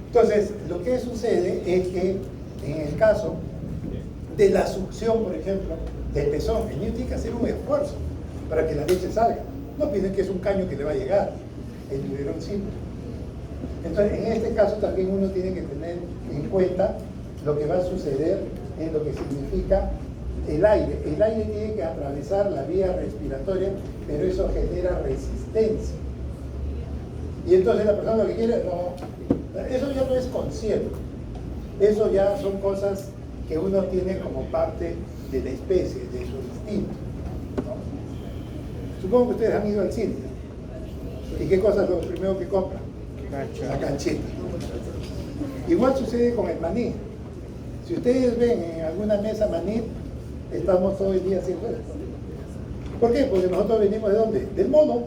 entonces, lo que sucede es que en el caso de la succión, por ejemplo, del pezón, el niño tiene que hacer un esfuerzo para que la leche salga. No piensen que es un caño que le va a llegar, el biberón simple. Entonces, en este caso también uno tiene que tener en cuenta lo que va a suceder en lo que significa el aire. El aire tiene que atravesar la vía respiratoria, pero eso genera resistencia. Y entonces la persona lo que quiere, no, eso ya no es consciente. Eso ya son cosas que uno tiene como parte de la especie, de su instinto, ¿no? Supongo que ustedes han ido al cine. ¿Y qué cosa es lo primero que compran? La canchita. Igual sucede con el maní. Si ustedes ven en alguna mesa maní, estamos todo el día haciendo eso. ¿Por qué? Porque nosotros venimos ¿de dónde? Del mono.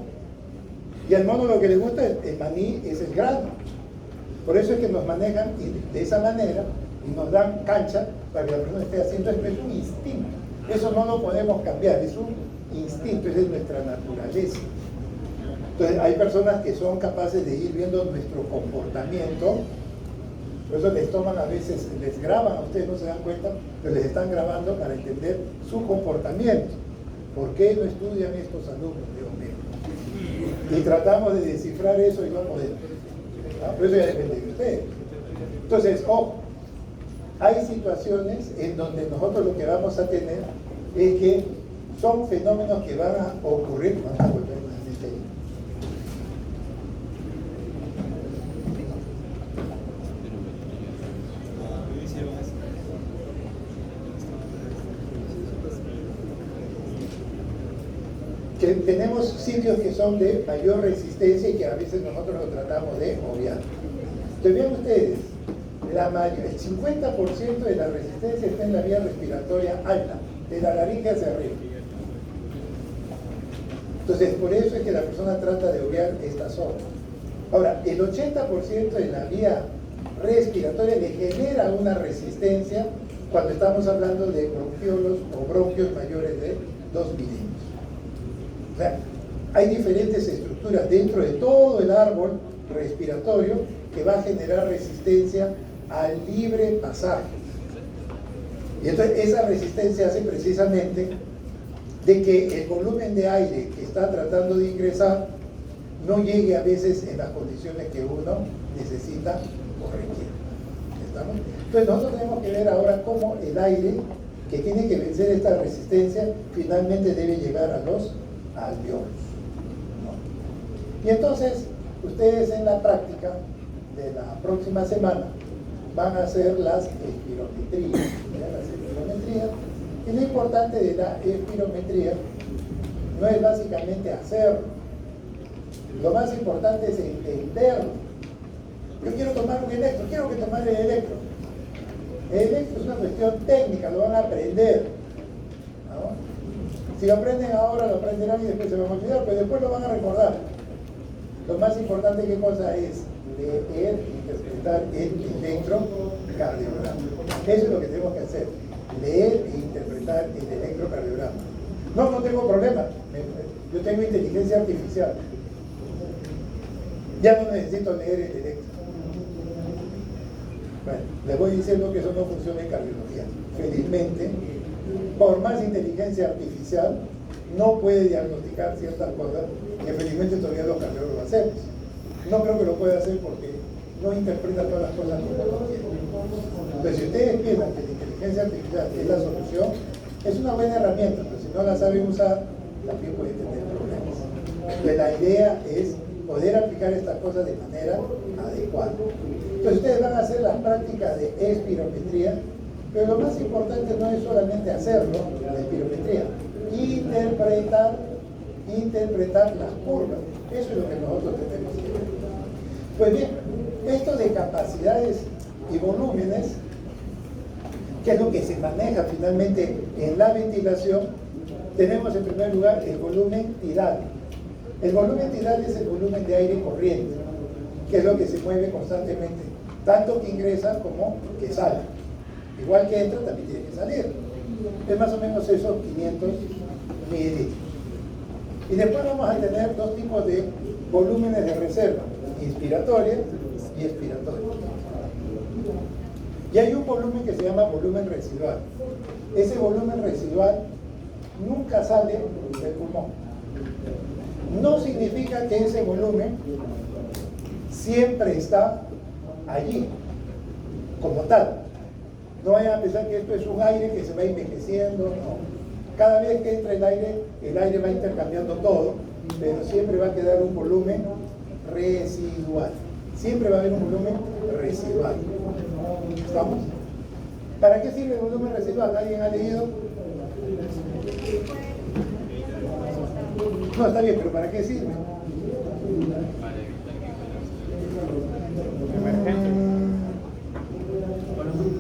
Y al mono lo que le gusta el maní es el grano. Por eso es que nos manejan de esa manera y nos dan cancha para que la persona esté haciendo esto. Es un instinto. Eso no lo podemos cambiar, es un instinto, esa es nuestra naturaleza. Entonces hay personas que son capaces de ir viendo nuestro comportamiento. Por eso les toman a veces, les graban, a ustedes no se dan cuenta, pero les están grabando para entender su comportamiento. ¿Por qué no estudian estos alumnos? Dios mío. Y tratamos de descifrar eso y no podemos. Pero eso ya depende de ustedes. Entonces, ojo, hay situaciones en donde nosotros lo que vamos a tener es que son fenómenos que van a ocurrir. Vamos a volver nuevamente ahí. Que tenemos sitios que son de mayor resistencia y que a veces nosotros lo tratamos de obviar. Entonces vean ustedes, el 50% de la resistencia está en la vía respiratoria alta, de la laringe hacia arriba. Entonces por eso es que la persona trata de obviar esta zona. Ahora, el 80% de la vía respiratoria le genera una resistencia cuando estamos hablando de bronquiolos o bronquios mayores de 2 milímetros. O sea, hay diferentes estructuras dentro de todo el árbol respiratorio que va a generar resistencia al libre pasaje. Y entonces esa resistencia hace precisamente de que el volumen de aire que está tratando de ingresar no llegue a veces en las condiciones que uno necesita o requiere. ¿Estamos? Entonces nosotros tenemos que ver ahora cómo el aire que tiene que vencer esta resistencia finalmente debe llegar a los alveolos, ¿no? Y entonces ustedes en la práctica de la próxima semana van a hacer las espirometrías. Y lo importante de la espirometría no es básicamente hacerlo, lo más importante es entenderlo. Yo quiero tomar un electro, quiero que tomar el electro. El electro es una cuestión técnica, lo van a aprender, ¿no? Si lo aprenden ahora, lo aprenderán y después se van a olvidar, pero después lo van a recordar. Lo más importante, ¿qué cosa es? Leer, interpretar el electrocardiograma. Eso es lo que tenemos que hacer. Leer e interpretar el electrocardiograma. No tengo problema. Yo tengo inteligencia artificial. Ya no necesito leer el electro. Bueno, les voy diciendo que eso no funciona en cardiología. Felizmente, por más inteligencia artificial, no puede diagnosticar ciertas cosas que felizmente todavía los cardiólogos hacemos. No creo que lo pueda hacer porque no interpreta todas las cosas como lo quiere. Entonces, si ustedes piensan que la inteligencia artificial es la solución, es una buena herramienta, pero si no la saben usar, también pueden tener problemas. Entonces, la idea es poder aplicar estas cosas de manera adecuada. Entonces ustedes van a hacer las prácticas de espirometría, pero lo más importante no es solamente hacerlo, la espirometría, interpretar las curvas. Eso es lo que nosotros tenemos que ver. Pues bien, esto de capacidades y volúmenes, que es lo que se maneja finalmente en la ventilación, tenemos en primer lugar el volumen tidal. El volumen tidal es el volumen de aire corriente, que es lo que se mueve constantemente, tanto que ingresa como que sale. Igual que entra, también tiene que salir. Es más o menos esos 500 mililitros. Y después vamos a tener dos tipos de volúmenes de reserva, inspiratoria y expiratoria. Y hay un volumen que se llama volumen residual. Ese volumen residual nunca sale del pulmón. No significa que ese volumen siempre está allí, como tal. No vayan a pensar que esto es un aire que se va envejeciendo, no. Cada vez que entra el aire va intercambiando todo, pero siempre va a quedar un volumen residual. Siempre va a haber un volumen residual. ¿Estamos? ¿Para qué sirve el volumen residual? ¿Alguien ha leído? No, está bien, pero ¿para qué sirve?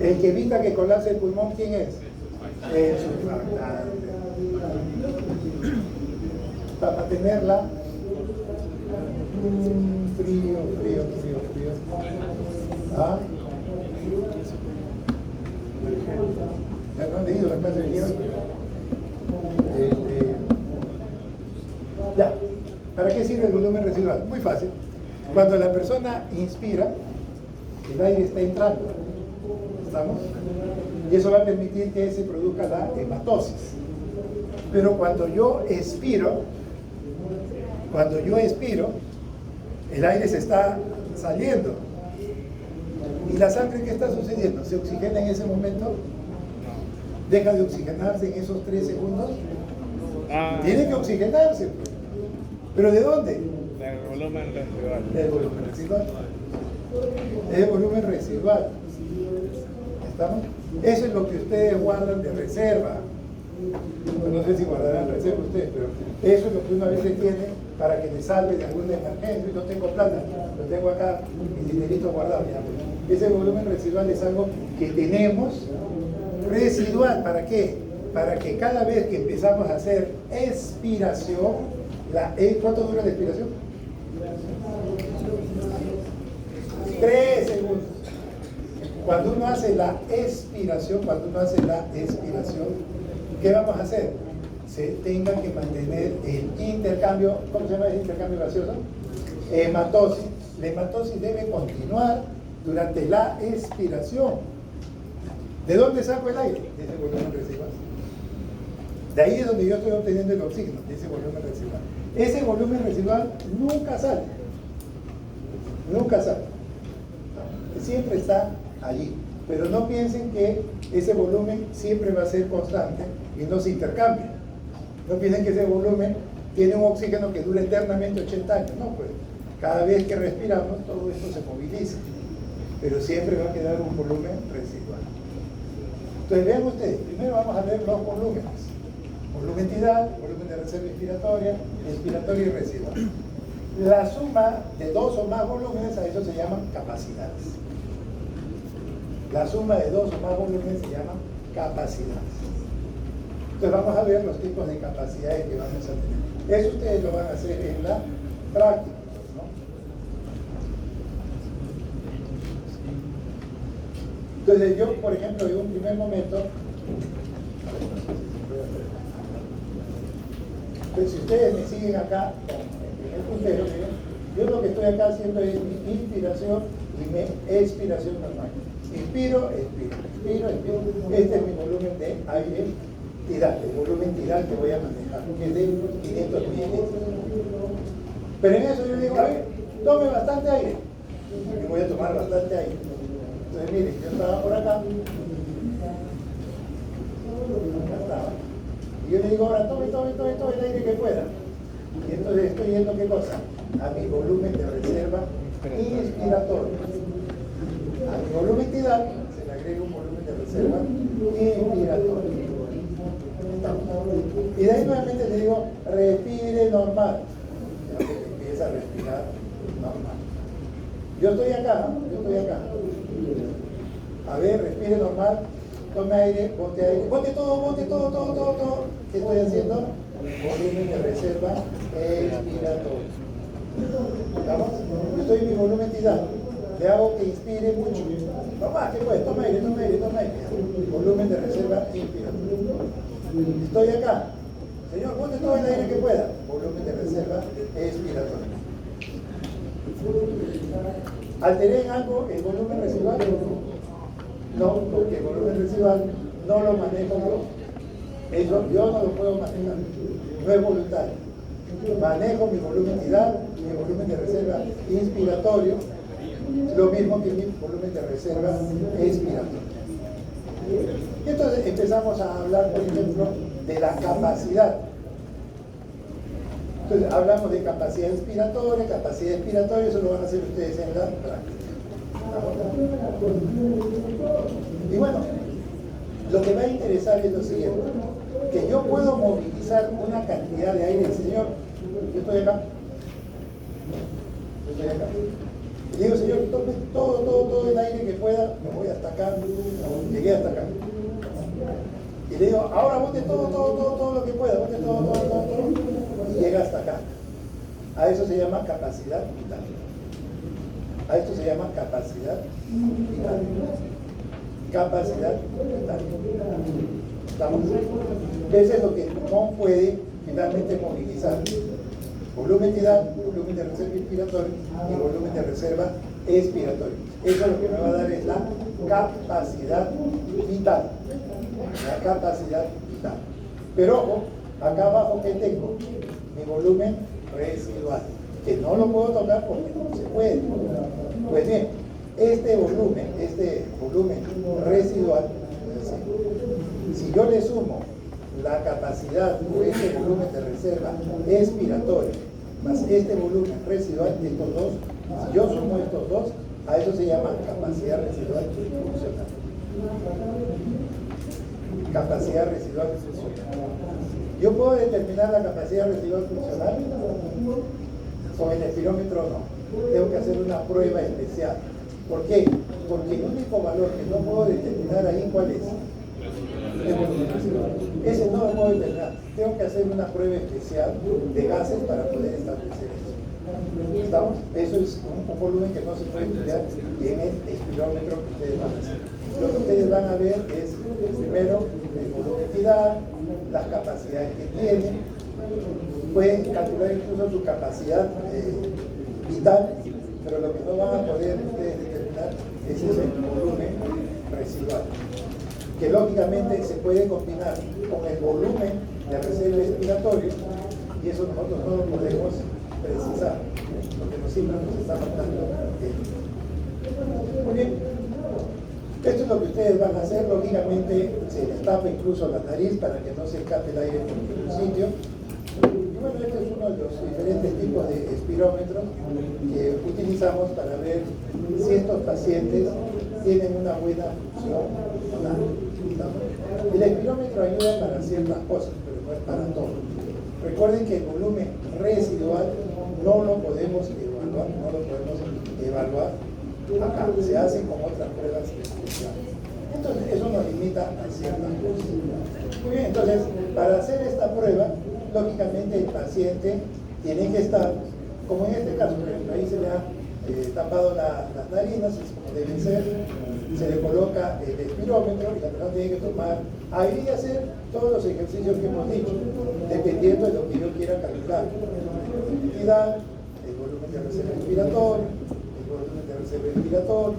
El que evita que colapse el pulmón, ¿quién es? El surfactante. Para mantenerla frío. ¿Ah? ¿Ya no han leído la clase de guión? Ya. ¿Para qué sirve el volumen residual? Muy fácil. Cuando la persona inspira, el aire está entrando. ¿Estamos? Y eso va a permitir que se produzca la hematosis. Pero cuando yo expiro, el aire se está saliendo. ¿Y la sangre qué está sucediendo? ¿Se oxigena en ese momento? ¿Deja de oxigenarse en esos 3 segundos? Tiene que oxigenarse. ¿Pero de dónde? Del volumen residual. Del volumen residual. El volumen residual. ¿Estamos? Eso es lo que ustedes guardan de reserva. No sé si guardarán reserva ustedes, pero eso es lo que uno a veces tiene para que le salve de alguna emergencia. Y no tengo plata, lo tengo acá, mi dinerito guardado. Ya. Ese volumen residual es algo que tenemos residual. ¿Para qué? Para que cada vez que empezamos a hacer expiración, ¿cuánto dura la expiración? 3 segundos. Cuando uno hace la expiración, ¿qué vamos a hacer? Se tenga que mantener el intercambio, ¿cómo se llama el intercambio gaseoso? Hematosis. La hematosis debe continuar durante la expiración. ¿De dónde saco el aire? De ese volumen residual. De ahí es donde yo estoy obteniendo el oxígeno, de ese volumen residual. Ese volumen residual nunca sale. Nunca sale. Siempre está allí. Pero no piensen que ese volumen siempre va a ser constante y no se intercambia. No piensen que ese volumen tiene un oxígeno que dura eternamente 80 años. No, pues cada vez que respiramos todo esto se moviliza. Pero siempre va a quedar un volumen residual. Entonces vean ustedes, primero vamos a ver los volúmenes. Volumen tidal, volumen de reserva inspiratoria y residual. La suma de 2 o más volúmenes, a eso se llaman capacidades. La suma de 2 o más volúmenes se llama capacidades. Entonces vamos a ver los tipos de capacidades que vamos a tener. Eso ustedes lo van a hacer en la práctica, ¿no? Entonces yo, por ejemplo, en un primer momento, pues si ustedes me siguen acá en el puntero, yo lo que estoy acá haciendo es mi inspiración y mi expiración normal. Inspiro, expiro. Este es mi volumen de aire tidal, el volumen tidal que voy a manejar, que es de 500 mililitros. Pero en eso yo digo, a ver, tome bastante aire. Y voy a tomar bastante aire. Entonces miren, yo estaba por acá. Y yo le digo, ahora tome el aire que pueda. Y entonces estoy yendo, ¿qué cosa? A mi volumen de reserva inspiratorio. A mi volumen tidal se le agrega un volumen de reserva inspiratorio. Y de ahí nuevamente le digo, respire normal. Ya que empieza a respirar normal. Yo estoy acá. A ver, respire normal. Tome aire, bote aire. Bote todo. ¿Qué estoy haciendo? Volumen de reserva expiratorio. ¿Estamos? Yo estoy en mi volumen tidal. Le hago que inspire mucho. No más, ¿qué puede? Toma aire. Volumen de reserva inspiratorio. Estoy acá. Señor, bote todo el aire que pueda. Volumen de reserva expiratorio. ¿Alteré en algo el volumen residual? No, porque el volumen residual no lo manejo yo. Eso yo no lo puedo manejar. No es voluntario. Manejo mi volumen tidal, mi volumen de reserva inspiratorio, lo mismo que mi volumen de reserva expiratorio. Y entonces empezamos a hablar, por ejemplo, de la capacidad. Entonces hablamos de capacidad expiratoria, eso lo van a hacer ustedes en la práctica. Y bueno, lo que va a interesar es lo siguiente, que yo puedo movilizar una cantidad de aire. Señor, yo estoy acá. Y digo, señor, tome todo el aire que pueda, me voy hasta acá, llegué hasta acá. Y le digo, ahora bote todo lo que pueda, bote todo, y llega hasta acá. A eso se llama capacidad vital. A esto se llama capacidad vital. Capacidad vital. ¿Estamos? Eso es lo que el pulmón puede finalmente movilizar. Volumen tidal, volumen de reserva inspiratoria y volumen de reserva expiratoria. Eso lo que me va a dar es la capacidad vital. La capacidad vital. Pero ojo, acá abajo que tengo mi volumen residual, que no lo puedo tocar porque no se puede. Pues bien, este volumen residual, si yo le sumo la capacidad o este volumen de reserva expiratoria más este volumen residual de estos dos, si yo sumo estos dos, a eso se llama capacidad residual funcional. Capacidad residual funcional. ¿Yo puedo determinar la capacidad residual funcional? Con el espirómetro no. Tengo que hacer una prueba especial. ¿Por qué? Porque el único valor que no puedo determinar ahí, ¿cuál es? Ese no lo puedo determinar. Tengo que hacer una prueba especial de gases para poder establecer eso. ¿Estamos? Eso es un volumen que no se puede estudiar en el espirómetro que ustedes van a hacer. Lo que ustedes van a ver es, primero, el volumen tidal, las capacidades que tiene. Pueden calcular incluso su capacidad vital, pero lo que no van a poder ustedes determinar es ese volumen residual, que lógicamente se puede combinar con el volumen de reserva expiratorio, y eso nosotros no lo podemos precisar, porque siempre nos está faltando. Muy bien, esto es lo que ustedes van a hacer. Lógicamente se les tapa incluso la nariz para que no se escape el aire por ningún sitio. Y bueno, este es uno de los diferentes tipos de espirómetros que utilizamos para ver si estos pacientes tienen una buena función o no. El espirómetro ayuda para ciertas cosas, pero no es para todo. Recuerden que el volumen residual no lo podemos evaluar, acá. Se hace con otras pruebas especiales. Entonces, eso nos limita a ciertas cosas. Muy bien, entonces, para hacer esta prueba, lógicamente el paciente tiene que estar, como en este caso, por ejemplo, ahí se le ha tapado las narinas, como deben ser, se le coloca el espirómetro y la persona tiene que tomar aire y hacer todos los ejercicios que hemos dicho, dependiendo de lo que yo quiera calcular. El volumen de reserva respiratoria, el volumen de reserva respiratoria,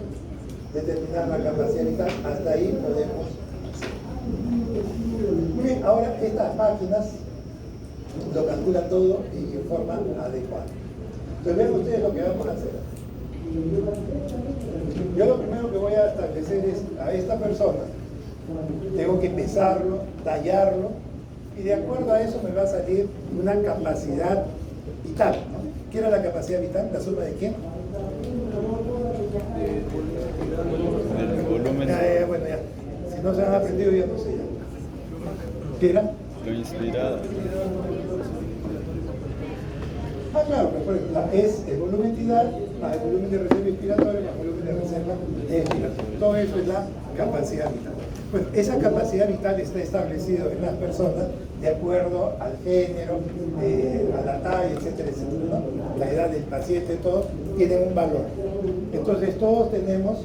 determinar la capacidad vital, hasta ahí podemos hacer. Muy bien, ahora estas máquinas lo calculan todo y en forma adecuada. Entonces vean ustedes lo que vamos a hacer. Yo lo primero que voy a establecer es a esta persona, tengo que pesarlo, tallarlo, y de acuerdo a eso me va a salir una capacidad vital, ¿no? ¿Qué era la capacidad vital? ¿La suma de quién? Bueno, ya. Si no se han aprendido, yo no sé ya. ¿Qué era? Lo inspirado. Claro, pero por ejemplo, la es el volumen tidal más el volumen de reserva inspiratoria más el volumen de reserva expiratoria. Todo eso es la capacidad vital. Bueno, esa capacidad vital está establecida en las personas de acuerdo al género, a la talla, etcétera, etcétera, ¿no? La edad del paciente, todos tienen un valor. Entonces todos tenemos,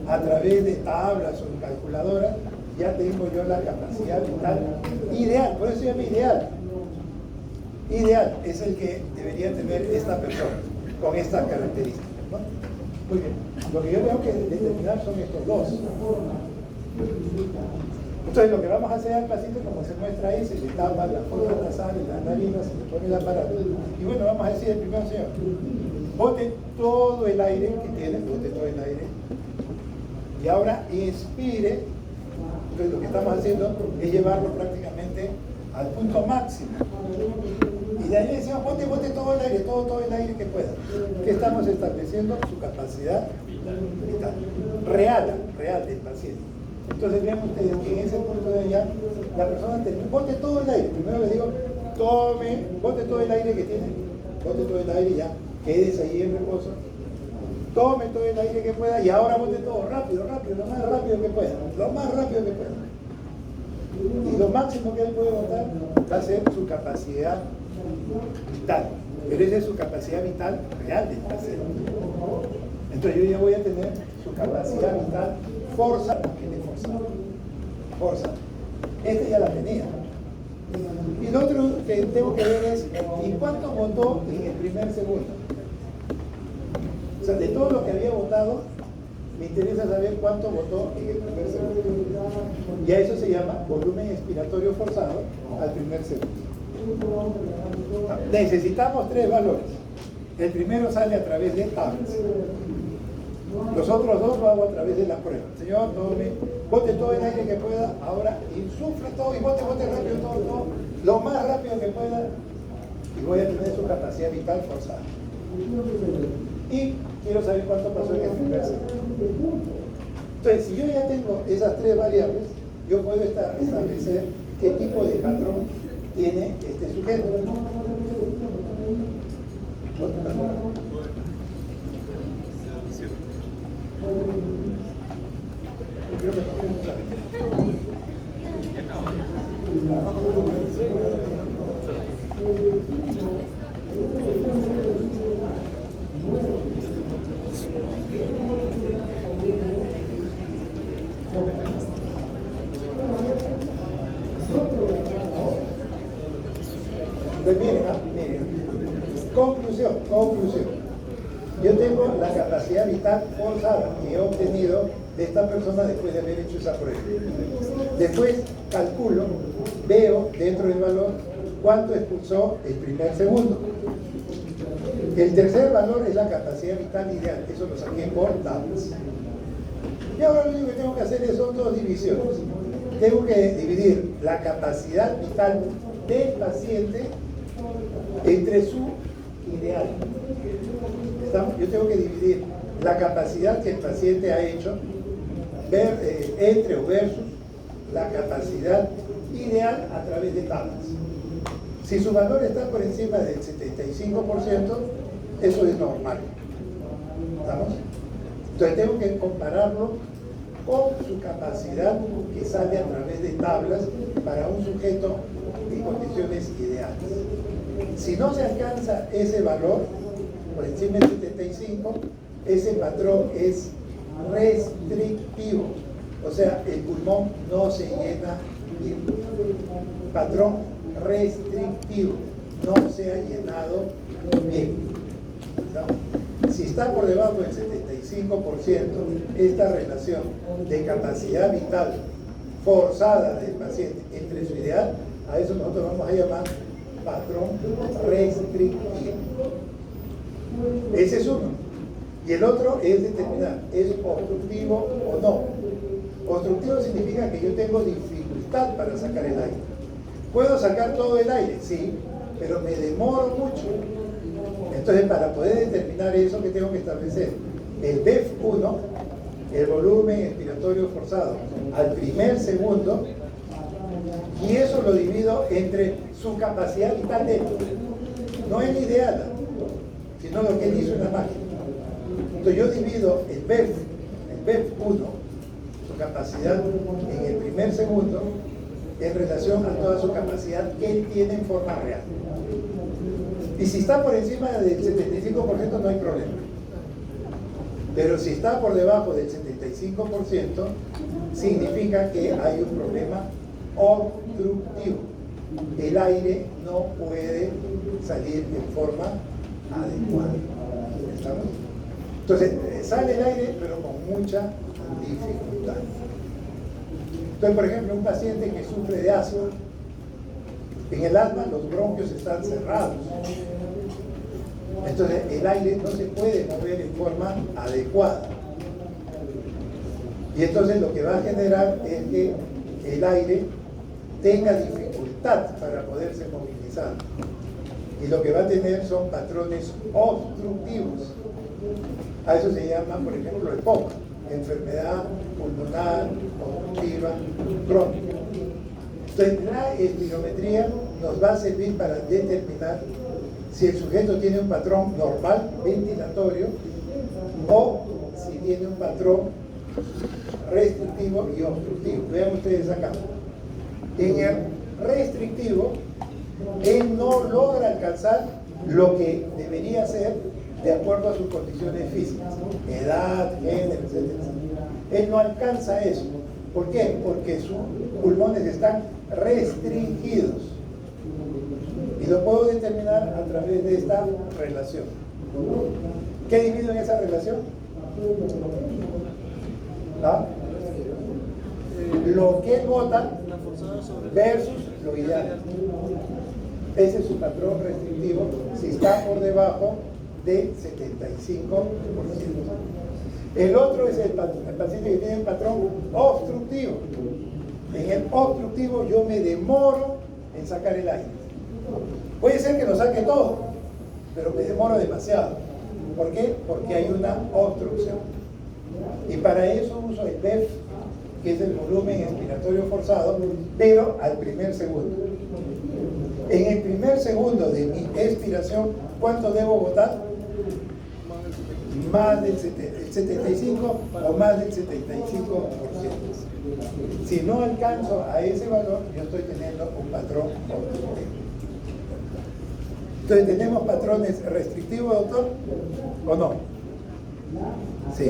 a través de tablas o de calculadoras, ya tengo yo la capacidad vital ideal, por eso se llama ideal. Ideal es el que debería tener esta persona, con estas características, ¿no? Muy bien, lo que yo tengo que determinar son estos dos. Entonces lo que vamos a hacer al paciente, como se muestra ahí, se le tapa la fosa nasal y la narina, se le pone el aparato. Y bueno, vamos a decir el primero, señor, bote todo el aire que tiene, bote todo el aire, y ahora inspire. Entonces lo que estamos haciendo es llevarlo prácticamente al punto máximo. Y de ahí le decimos, bote todo el aire, todo el aire que pueda. ¿Qué estamos estableciendo? Su capacidad vital. Real del paciente. Entonces vean ustedes que en ese punto de allá, la persona termina, bote todo el aire. Primero les digo, bote todo el aire que tiene, bote todo el aire ya, quédese ahí en reposo. Tome todo el aire que pueda y ahora bote todo rápido, lo más rápido que pueda, lo más rápido que pueda. Y lo máximo que él puede botar va a ser su capacidad vital, pero esa es su capacidad vital real del paciente. Entonces yo ya voy a tener su capacidad vital forzada. Esta ya la tenía. Y lo otro que tengo que ver es, ¿y cuánto votó en el primer segundo? O sea, de todo lo que había votado, me interesa saber cuánto votó en el primer segundo. Y a eso se llama volumen expiratorio forzado al primer segundo. Necesitamos tres valores. El primero sale a través de tablas. Los otros dos lo hago a través de la prueba. Señor, bote todo el aire que pueda, ahora insufle todo y bote rápido todo, lo más rápido que pueda, y voy a tener su capacidad vital forzada. Y quiero saber cuánto pasó en el primer segundo. Entonces, si yo ya tengo esas tres variables, yo puedo establecer qué tipo de patrón tiene este sujeto. Creo que pues miren, conclusión. Yo tengo la capacidad vital forzada que he obtenido de esta persona después de haber hecho esa prueba. Después calculo, veo dentro del valor cuánto expulsó el primer segundo. El tercer valor es la capacidad vital ideal, eso lo saqué por tablas. Y ahora lo único que tengo que hacer son dos divisiones. Tengo que dividir la capacidad vital del paciente entre su ideal. Yo tengo que dividir la capacidad que el paciente ha hecho entre o versus la capacidad ideal a través de tablas. Si su valor está por encima del 75%, eso es normal. ¿Estamos? Entonces tengo que compararlo con su capacidad que sale a través de tablas para un sujeto en condiciones ideales. Si no se alcanza ese valor, por encima del 75, ese patrón es restrictivo. O sea, el pulmón no se llena bien. Patrón restrictivo, no se ha llenado bien. ¿No? Si está por debajo del 75%, esta relación de capacidad vital forzada del paciente entre su ideal, a eso nosotros vamos a llamar patrón restrictivo. Ese es uno. Y el otro es determinar, ¿es obstructivo o no? Obstructivo significa que yo tengo dificultad para sacar el aire. ¿Puedo sacar todo el aire? Sí, pero me demoro mucho. Entonces, para poder determinar eso, ¿qué tengo que establecer? El BEF1 el volumen expiratorio forzado al primer segundo, y eso lo divido entre su capacidad vital neto. No es la ideal, sino lo que él hizo en la máquina. Entonces yo divido el BEF1, su capacidad en el primer segundo, en relación a toda su capacidad que él tiene en forma real. Y si está por encima del 75% no hay problema. Pero si está por debajo del 75%, significa que hay un problema obstructivo. El aire no puede salir en forma adecuada. ¿Estamos? Entonces, sale el aire, pero con mucha dificultad. Entonces, por ejemplo, un paciente que sufre de asma, en el asma los bronquios están cerrados. Entonces, el aire no se puede mover en forma adecuada. Y entonces lo que va a generar es que el aire tenga dificultad para poderse movilizar. Y lo que va a tener son patrones obstructivos. A eso se llama, por ejemplo, EPOC, enfermedad pulmonar obstructiva crónica. Entonces, la espirometría nos va a servir para determinar si el sujeto tiene un patrón normal, ventilatorio, o si tiene un patrón restrictivo y obstructivo. Vean ustedes acá. En el restrictivo, él no logra alcanzar lo que debería ser de acuerdo a sus condiciones físicas, edad, género, etc. Él no alcanza eso. ¿Por qué? Porque sus pulmones están restringidos. Y lo puedo determinar a través de esta relación. ¿Qué divido en esa relación? ¿Ah? Lo que él bota versus lo ideal. Ese es su patrón restrictivo si está por debajo de 75%. El otro es el paciente que tiene un patrón obstructivo. En el obstructivo yo me demoro en sacar el aire. Puede ser que lo saque todo, pero me demoro demasiado. ¿Por qué? Porque hay una obstrucción. Y para eso uso el BEF, que es el volumen expiratorio forzado, pero al primer segundo. En el primer segundo de mi expiración, ¿cuánto debo botar? Más del 75 o más del 75%. Si no alcanzo a ese valor, yo estoy teniendo un patrón obstructivo. Entonces, ¿tenemos patrones restrictivos, doctor? ¿O no? Sí.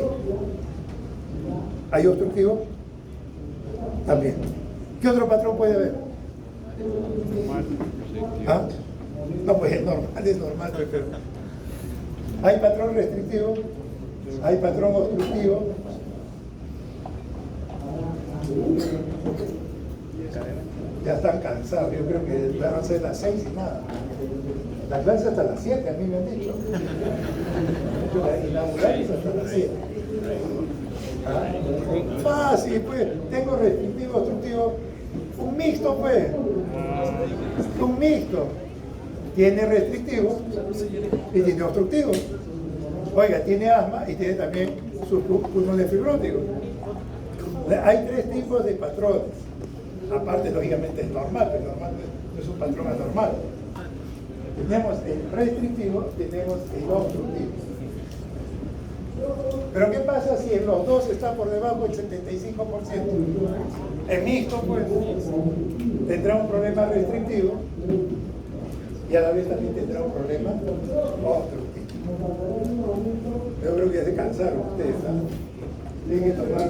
¿Hay obstructivo? También. ¿Qué otro patrón puede haber? ¿Ah? No, pues es normal, pero hay patrón restrictivo, hay patrón obstructivo. Ya están cansados, yo creo que van a ser las 6 y nada. La clase hasta las 7, a mí me han dicho. La inaugural es hasta las 7. Fácil, pues. Tengo restrictivo, obstructivo. Un mixto, pues. Un mixto. Tiene restrictivo y tiene obstructivo. Oiga, tiene asma y tiene también sus pulmones fibróticos. Hay 3 tipos de patrones. Aparte, lógicamente, es normal, pero normal no es un patrón anormal. Tenemos el restrictivo, tenemos el obstructivo. Pero ¿qué pasa si en los dos está por debajo del 75%? El mixto, pues, tendrá un problema restrictivo y a la vez también tendrá un problema obstructivo. Yo creo que ya se cansaron ustedes, ¿no? Tienen que tomar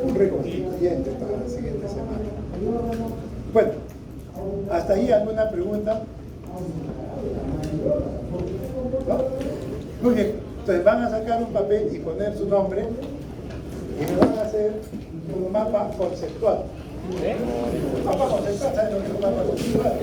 un reconstituyente para la siguiente semana. Bueno, hasta ahí alguna pregunta. ¿No? Muy bien, entonces van a sacar un papel y poner su nombre y me van a hacer un mapa conceptual. Mapa conceptual, ¿saben lo que es un mapa conceptual?